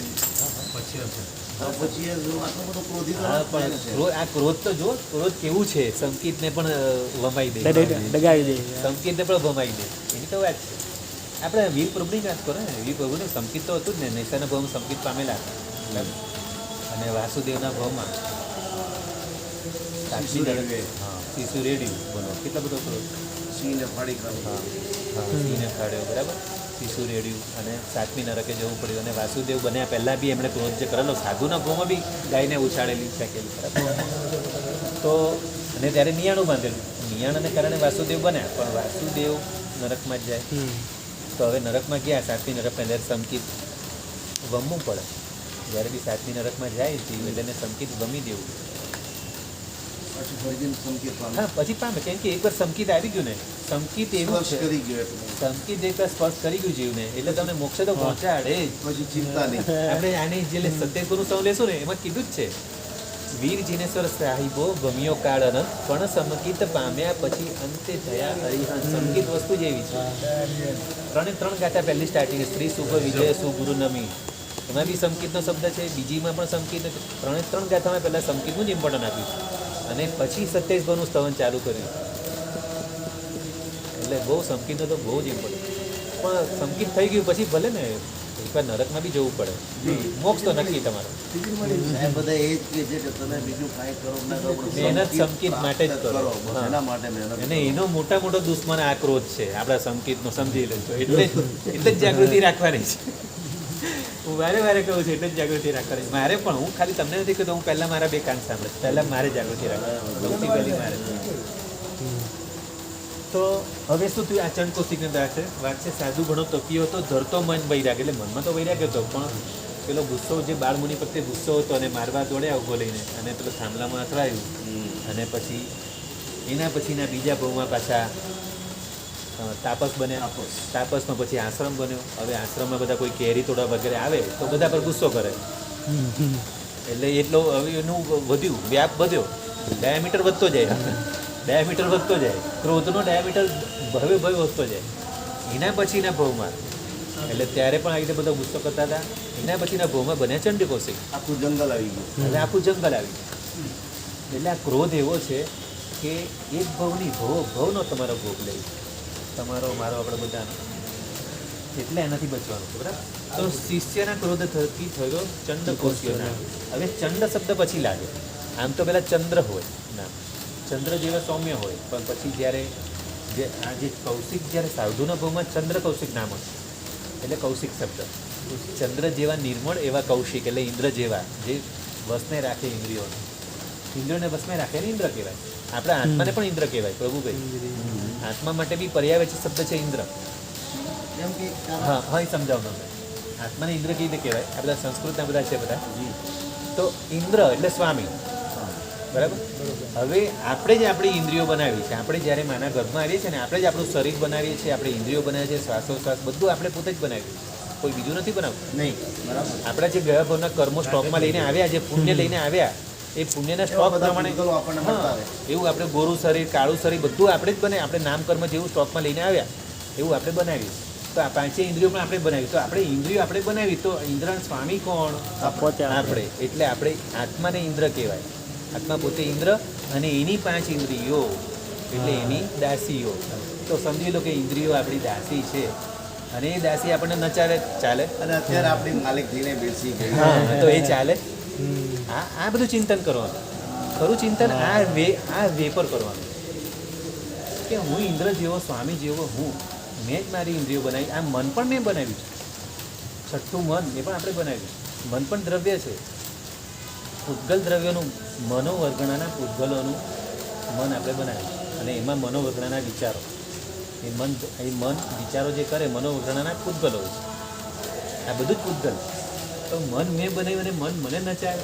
Speaker 4: પછી હશે.
Speaker 2: પછી એ જો આટલો બધો ક્રોધિત
Speaker 1: હા,
Speaker 2: થાય
Speaker 1: પણ
Speaker 2: છે.
Speaker 1: આ ક્રોધ તો જો ક્રોધ કેવું છે, સંકિતને પણ વમાઈ દે,
Speaker 3: ડગાવી દે
Speaker 1: સંકિતને પણ વમાઈ દે. એની તો વાત છે. આપણે વીર પ્રભુની વાત કરો ને, વીર પ્રભુને સંકિત તો હતું જ ને, નૈસાના ભાવમાં સંકિત પામેલા હતા બરાબર? અને વાસુદેવના ભાવમાં સાક્ષી
Speaker 2: રેડવે.
Speaker 1: હા, શિશુ રેડ્યું. બોલો કેટલો બધો ક્રોધ.
Speaker 2: સિંહને ફાડી ખાધું.
Speaker 1: હા હા, સિંહને ખાડ્યો બરાબર, શિશુ રેડ્યું અને સાતમી નરકે જવું પડ્યું. અને વાસુદેવ બન્યા પહેલાં બી એમણે ક્રોધ જે કરેલો, સાધુના ભાવમાં બી ગાયને ઉછાળેલી ફેંકેલી બરાબર. તો અને ત્યારે નિયાણું બાંધેલું, નિયાણાને કારણે વાસુદેવ બન્યા, પણ વાસુદેવ નરકમાં જ જાય. તો હવે નરકમાં ગયા, સાતમી નરકમાં ત્યારે સંકિત વમવું પડે. જ્યારે બી સાતમી નરકમાં જાય જીવ એટલે એને સંકિત ગમી દેવું.
Speaker 2: પછી ફરીથી સંકેત પામે.
Speaker 1: હા, પછી પામે, કેમ કે એકવાર સંકિત આવી ગયું ને, સંકિત એવું
Speaker 2: સ્પર્શ
Speaker 1: છે,
Speaker 2: કરી ગયો એટલે
Speaker 1: સંકિત એકવાર સ્પર્શ કરી ગયું જીવને એટલે તમને મોક્ષ તો પહોંચાડે જ.
Speaker 2: પછી ચિંતા નહીં.
Speaker 1: આપણે આની જે સત્યગુરુ સૌ લેશું ને એમાં કીધું જ છે, વીર જીનેશ્વર સાહિબો ગમ્યો કાળ અનંત, પણ સંકિત પામ્યા પછી અંતે થયા હરિહંસ. સંકિત વસ્તુ જ એવી છે. ત્રણે ત્રણ ગાથા પહેલી સ્ટાર્ટિંગ, સ્ત્રી શુભ વિજય સુગુરુ નમી, એમાં બી સંકિતનો શબ્દ છે, બીજીમાં પણ સંકિત. ત્રણે ત્રણ ગાથામાં પહેલાં સંકિતનું જ ઇમ્પોર્ટન્ટ આપ્યું અને પછી 27 ભાવનું સ્તવન ચાલુ કર્યું. એટલે બહુ સંકિતનો તો બહુ જ ઇમ્પોર્ટન્ટ. પણ સંકિત થઈ ગયું પછી ભલે ને એકવાર નરકમાં બી જવું પડે, મોક્ષ તો નક્કી તમારો.
Speaker 2: સાહેબ બધા એ જ કહે છે કે તમે બીજું કાંઈ કરો ના કરો પણ
Speaker 1: મહેનત સંકિત માટે જ કરો.
Speaker 2: બસ
Speaker 1: હા.
Speaker 2: એના માટે મહેનત
Speaker 1: અને
Speaker 2: કરો.
Speaker 1: એનો મોટા મોટો દુશ્મન આ ક્રોધ છે, આપણા સંકિતનો સમજી લેજો. એટલે જ જાગૃતિ રાખવાની છે. હું વારે વારે કહું છું, એટલે જ જાગૃતિ રાખવાની છે. મારે પણ, હું ખાલી તમને નથી કહેતો, હું પહેલાં મારા બે કાન સાંભળે, પહેલાં મારે જાગૃતિ રાખવાની, સૌથી પહેલી મારે. તો હવે શું થયું, આ ચંડ કૌશિકની વાત છે. સાધુ ઘણો તપ્યો હતો, ધરતો મન વૈરાગ, એટલે મનમાં તો વૈરાગ હતો, પણ પેલો ગુસ્સો, જે બાળમુનિ પ્રત્યે ગુસ્સો હતો અને મારવા દોડ્યા ઉભો લઈને અને પેલો થાંભલામાં અથડાયું. અને પછી એના પછીના બીજા ભાવમાં પાછા તાપસ બન્યા. તાપસમાં પછી આશ્રમ બન્યો. હવે આશ્રમમાં બધા કોઈ કેરી તોડવા વગેરે આવે તો બધા પર ગુસ્સો કરે, એટલે એટલો હવે એનું વધ્યું, વ્યાપ વધ્યો, ડાયામીટર વધતો જાય, ડાયામીટર વધતો જાય, ક્રોધનો ડાયામીટર ભવે વધતો જાય. એના પછીના ભાવમાં, એટલે ત્યારે પણ આવી રીતે બધો ગુસ્સો કરતા હતા. એના પછીના ભાવમાં બન્યા ચંડ કૌશિક,
Speaker 2: આખું જંગલ આવી ગયું.
Speaker 1: એટલે આખું જંગલ આવી ગયું. એટલે આ ક્રોધ એવો છે કે એક ભવની ભવનો તમારો ભોગ લે, તમારો મારો આપણે બધાનો, એટલે એનાથી બચવાનું છે બરાબર. તો શિષ્યના ક્રોધ થકી થયો ચંડ કૌશિકનો નામ. હવે ચંડ શબ્દ પછી લાગે, આમ તો પેલા ચંદ્ર હોય નામ, ચંદ્ર જેવા સૌમ્ય હોય, પણ પછી જ્યારે આ જે કૌશિક, જ્યારે સાધુના ભાવમાં ચંદ્ર કૌશિક નામ હતું, એટલે કૌશિક શબ્દ. ચંદ્ર જેવા નિર્મળ એવા કૌશિક, એટલે ઇન્દ્ર જેવા, જે વસને રાખે ઇન્દ્રિયોને, ઇન્દ્રિયોને વસને રાખે ને ઇન્દ્ર કહેવાય. આપણા આત્માને પણ ઇન્દ્ર કહેવાય, પ્રભુભાઈ. આત્મા માટે બી પર્યાયવાચી શબ્દ છે ઇન્દ્ર.
Speaker 2: કેમ કે
Speaker 1: હા હા, એ સમજાવું તમને. આત્માને ઇન્દ્ર કેવી રીતે કહેવાય, આ બધા સંસ્કૃતના બધા છે બધા. તો ઇન્દ્ર એટલે સ્વામી, બરાબર. હવે આપણે જ આપણી ઇન્દ્રિયો બનાવી છે, આપણે જ્યારે માના ગર્ભમાં આવીએ છીએ ને, આપણે જ આપણું શરીર બનાવીએ છીએ, આપણે ઇન્દ્રિયો બનાવીએ છીએ, શ્વાસોશ્વાસ બધું આપણે પોતે જ બનાવીએ છીએ, કોઈ બીજું નથી બનાવતું.
Speaker 2: નહીં બરાબર.
Speaker 1: આપણા જે ગયા ભાવના કર્મો સ્ટોકમાં લઈને આવ્યા, જે પુણ્ય લઈને આવ્યા, એ પુણ્યના સ્ટોક
Speaker 2: બધા
Speaker 1: પ્રમાણે
Speaker 2: ભૂતગલો આપણને મળતા રહે.
Speaker 1: એવું આપણે ગોરું શરીર, કાળું શરીર બધું આપણે જ બને, આપણે નામ કર્મ જેવું સ્ટોકમાં લઈને આવ્યા એવું આપણે બનાવીએ. તો આ પાંચે ઇન્દ્રિયો પણ આપણે બનાવી, તો આપણે ઇન્દ્રિયો આપણે બનાવી, તો ઇન્દ્રના સ્વામી કોણ?
Speaker 3: પોતે
Speaker 1: આપણે. એટલે આપણે આત્માને ઇન્દ્ર કહેવાય. આત્મા પોતે ઇન્દ્ર અને એની 5 ઇન્દ્રિયો એટલે એની દાસીઓ. તો સમજી લો કે ઇન્દ્રિયો આપણી દાસી છે અને એ દાસી આપણને નચાવે ચાલે.
Speaker 2: અને અત્યારે આપણી માલિક થઈને બેસી ગઈ.
Speaker 1: હા, તો એ ચાલે. આ બધું ચિંતન કરવાનું. ખરું ચિંતન આ વે પર કરવાનું કે હું ઇન્દ્ર જેવો સ્વામી જેવો હું, મેં જ મારી ઇન્દ્રિયો બનાવી. આ મન પણ મેં બનાવ્યું છે. છઠ્ઠું મન એ પણ આપણે બનાવ્યું. મન પણ દ્રવ્ય છે. પૂતગલ દ્રવ્યનું મનોવર્ગણાના પૂતગલોનું મન આપણે બનાવ્યું અને એમાં મનોવર્ગણાના વિચારો. એ મન વિચારો જે કરે મનોવર્ગણાના પૂતગલો છે. આ બધું જ પૂતગલ. તો મન મેં બનાવ્યું અને મન મને ન ચાલે,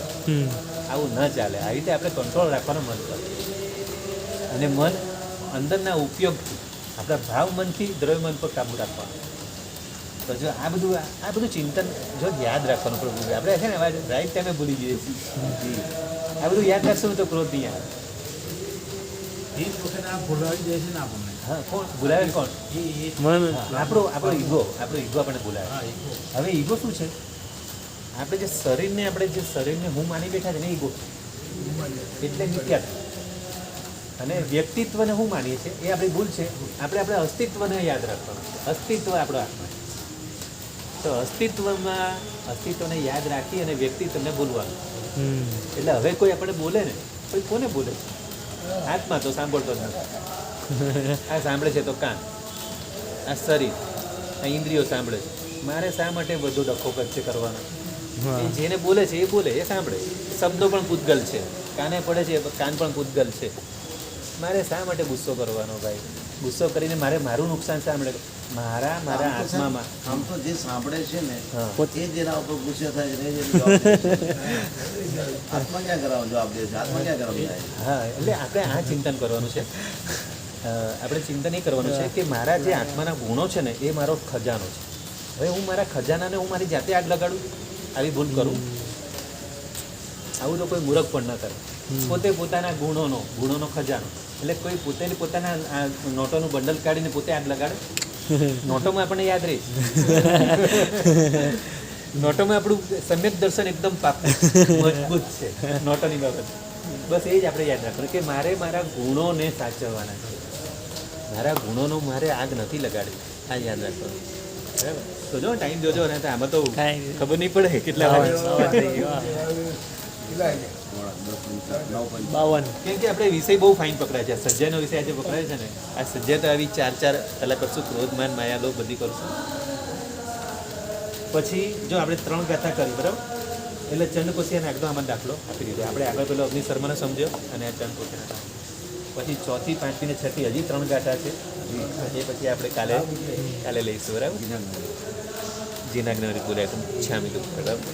Speaker 1: આવું ન ચાલે. આવી રીતે આપણે કંટ્રોલ રાખવાનો મન પર. અને મન અંદરના ઉપયોગથી આપણા ભાવ મનથી દ્રવ્ય મન પર કાબૂ રાખવાનો. તો જો આ બધું ચિંતન જો યાદ રાખવાનું પ્રભુ. આપણે છે ને રાઈટ ટાઈમે ભૂલી જઈએ છીએ. આ બધું યાદ રાખશું તો ક્રોધ નહીં આવે.
Speaker 4: એ જ વખતે આ ભૂલાવી દે છે ને આપણને.
Speaker 1: હા, કોણ ભૂલાવે? કોણ?
Speaker 3: મન
Speaker 1: આપણો ઈગો આપણને ભૂલાવે.
Speaker 4: હા, ઈગો.
Speaker 1: હવે ઈગો શું છે? આપણે જે શરીરને હું માની બેઠા છે ને ઈગો, એટલે મિથ્યાત્વ. અને વ્યક્તિત્વને હું માનીએ છીએ એ આપણી ભૂલ છે. આપણે અસ્તિત્વને યાદ રાખવાનું. અસ્તિત્વ આપણો આત્મા. તો અસ્તિત્વને યાદ રાખી અને વ્યક્તિત્વને ભૂલવાનું. એટલે હવે કોઈ આપણે બોલે ને, કોઈ કોને બોલે? આત્મા તો સાંભળતો જ નથી. આ સાંભળે છે તો કાન, આ શરીર, આ ઇન્દ્રિયો સાંભળે છે. મારે શા માટે બધો ડખો કચ્છે કરવાનો? એ જેને બોલે છે એ બોલે, એ સાંભળે. શબ્દો પણ પૂતગલ છે, કાને પડે છે, કાન પણ પૂતગલ છે. મારે શા માટે ગુસ્સો કરવાનો ભાઈ? ગુસ્સો કરીને મારું નુકસાન શા માટે? મારા આત્મામાં.
Speaker 2: આમ તો જે સાંભળે છે ને
Speaker 1: હા.
Speaker 2: એ જેના ઉપર ગુસ્સે થાય છે એ જ જવાબ દે છે. આત્મા ક્યાં કરાવવાનો જવાબ દે છે? આત્મા ક્યાં કરાવવાનો જાય?
Speaker 1: હા, એટલે આપણે આ ચિંતન કરવાનું છે. આપણે ચિંતન એ કરવાનું છે કે મારા જે આત્માના ગુણો છે ને એ મારો ખજાનો છે. હવે હું મારા ખજાનાને હું મારી જાતે આગ લગાડું, આવી ભૂલ કરું? આવું તો કોઈ મૂર્ખ પણ ન કરે. પોતે પોતાના ગુણોનો ખજાનો. એટલે કોઈ પોતાના આ નોટોનું બંડલ કાઢીને પોતે આગ લગાડે? નોટોમાં આપણને યાદ રહે. નોટોમાં આપણું સમ્યક દર્શન એકદમ પાક્કું મજબૂત છે નોટોની બાબત. બસ એ જ આપણે યાદ રાખવાનું કે મારે મારા ગુણોને સાચવવાના છે. મારા ગુણોનો મારે આગ નથી લગાડવી. આ યાદ રાખવાનું. બરાબર? તો જો ટાઈમ જોજો ને તો આમાં તો ખબર નહીં પડે કેટલા વાગે.
Speaker 3: 52.
Speaker 1: કેમ કે આપણે વિષય બહુ ફાઇન પકડાય છે. સજ્જાનો વિષય આજે પકડાય છે ને, આ સજ્જા તો આવી 4 કલાક કરશું. ક્રોધ, માન, માયા, લોભ બધી કરશું. પછી જો આપણે 3 ગાથા કરી, બરાબર? એટલે ચંદ્રકોશિયાને આગળ આમાં દાખલો આપી દીધો. આપણે આગળ પેલો અગ્નિશર્માને સમજ્યો અને આ ચંદ્રકોશિયાને. પછી 4થી 5થી ને 6થી હજી 3 ગાથા છે. એ પછી આપણે કાલે લઈશું, બરાબર? જીનાગ્નવરી બોલાય તો છામી દઉં, બરાબર?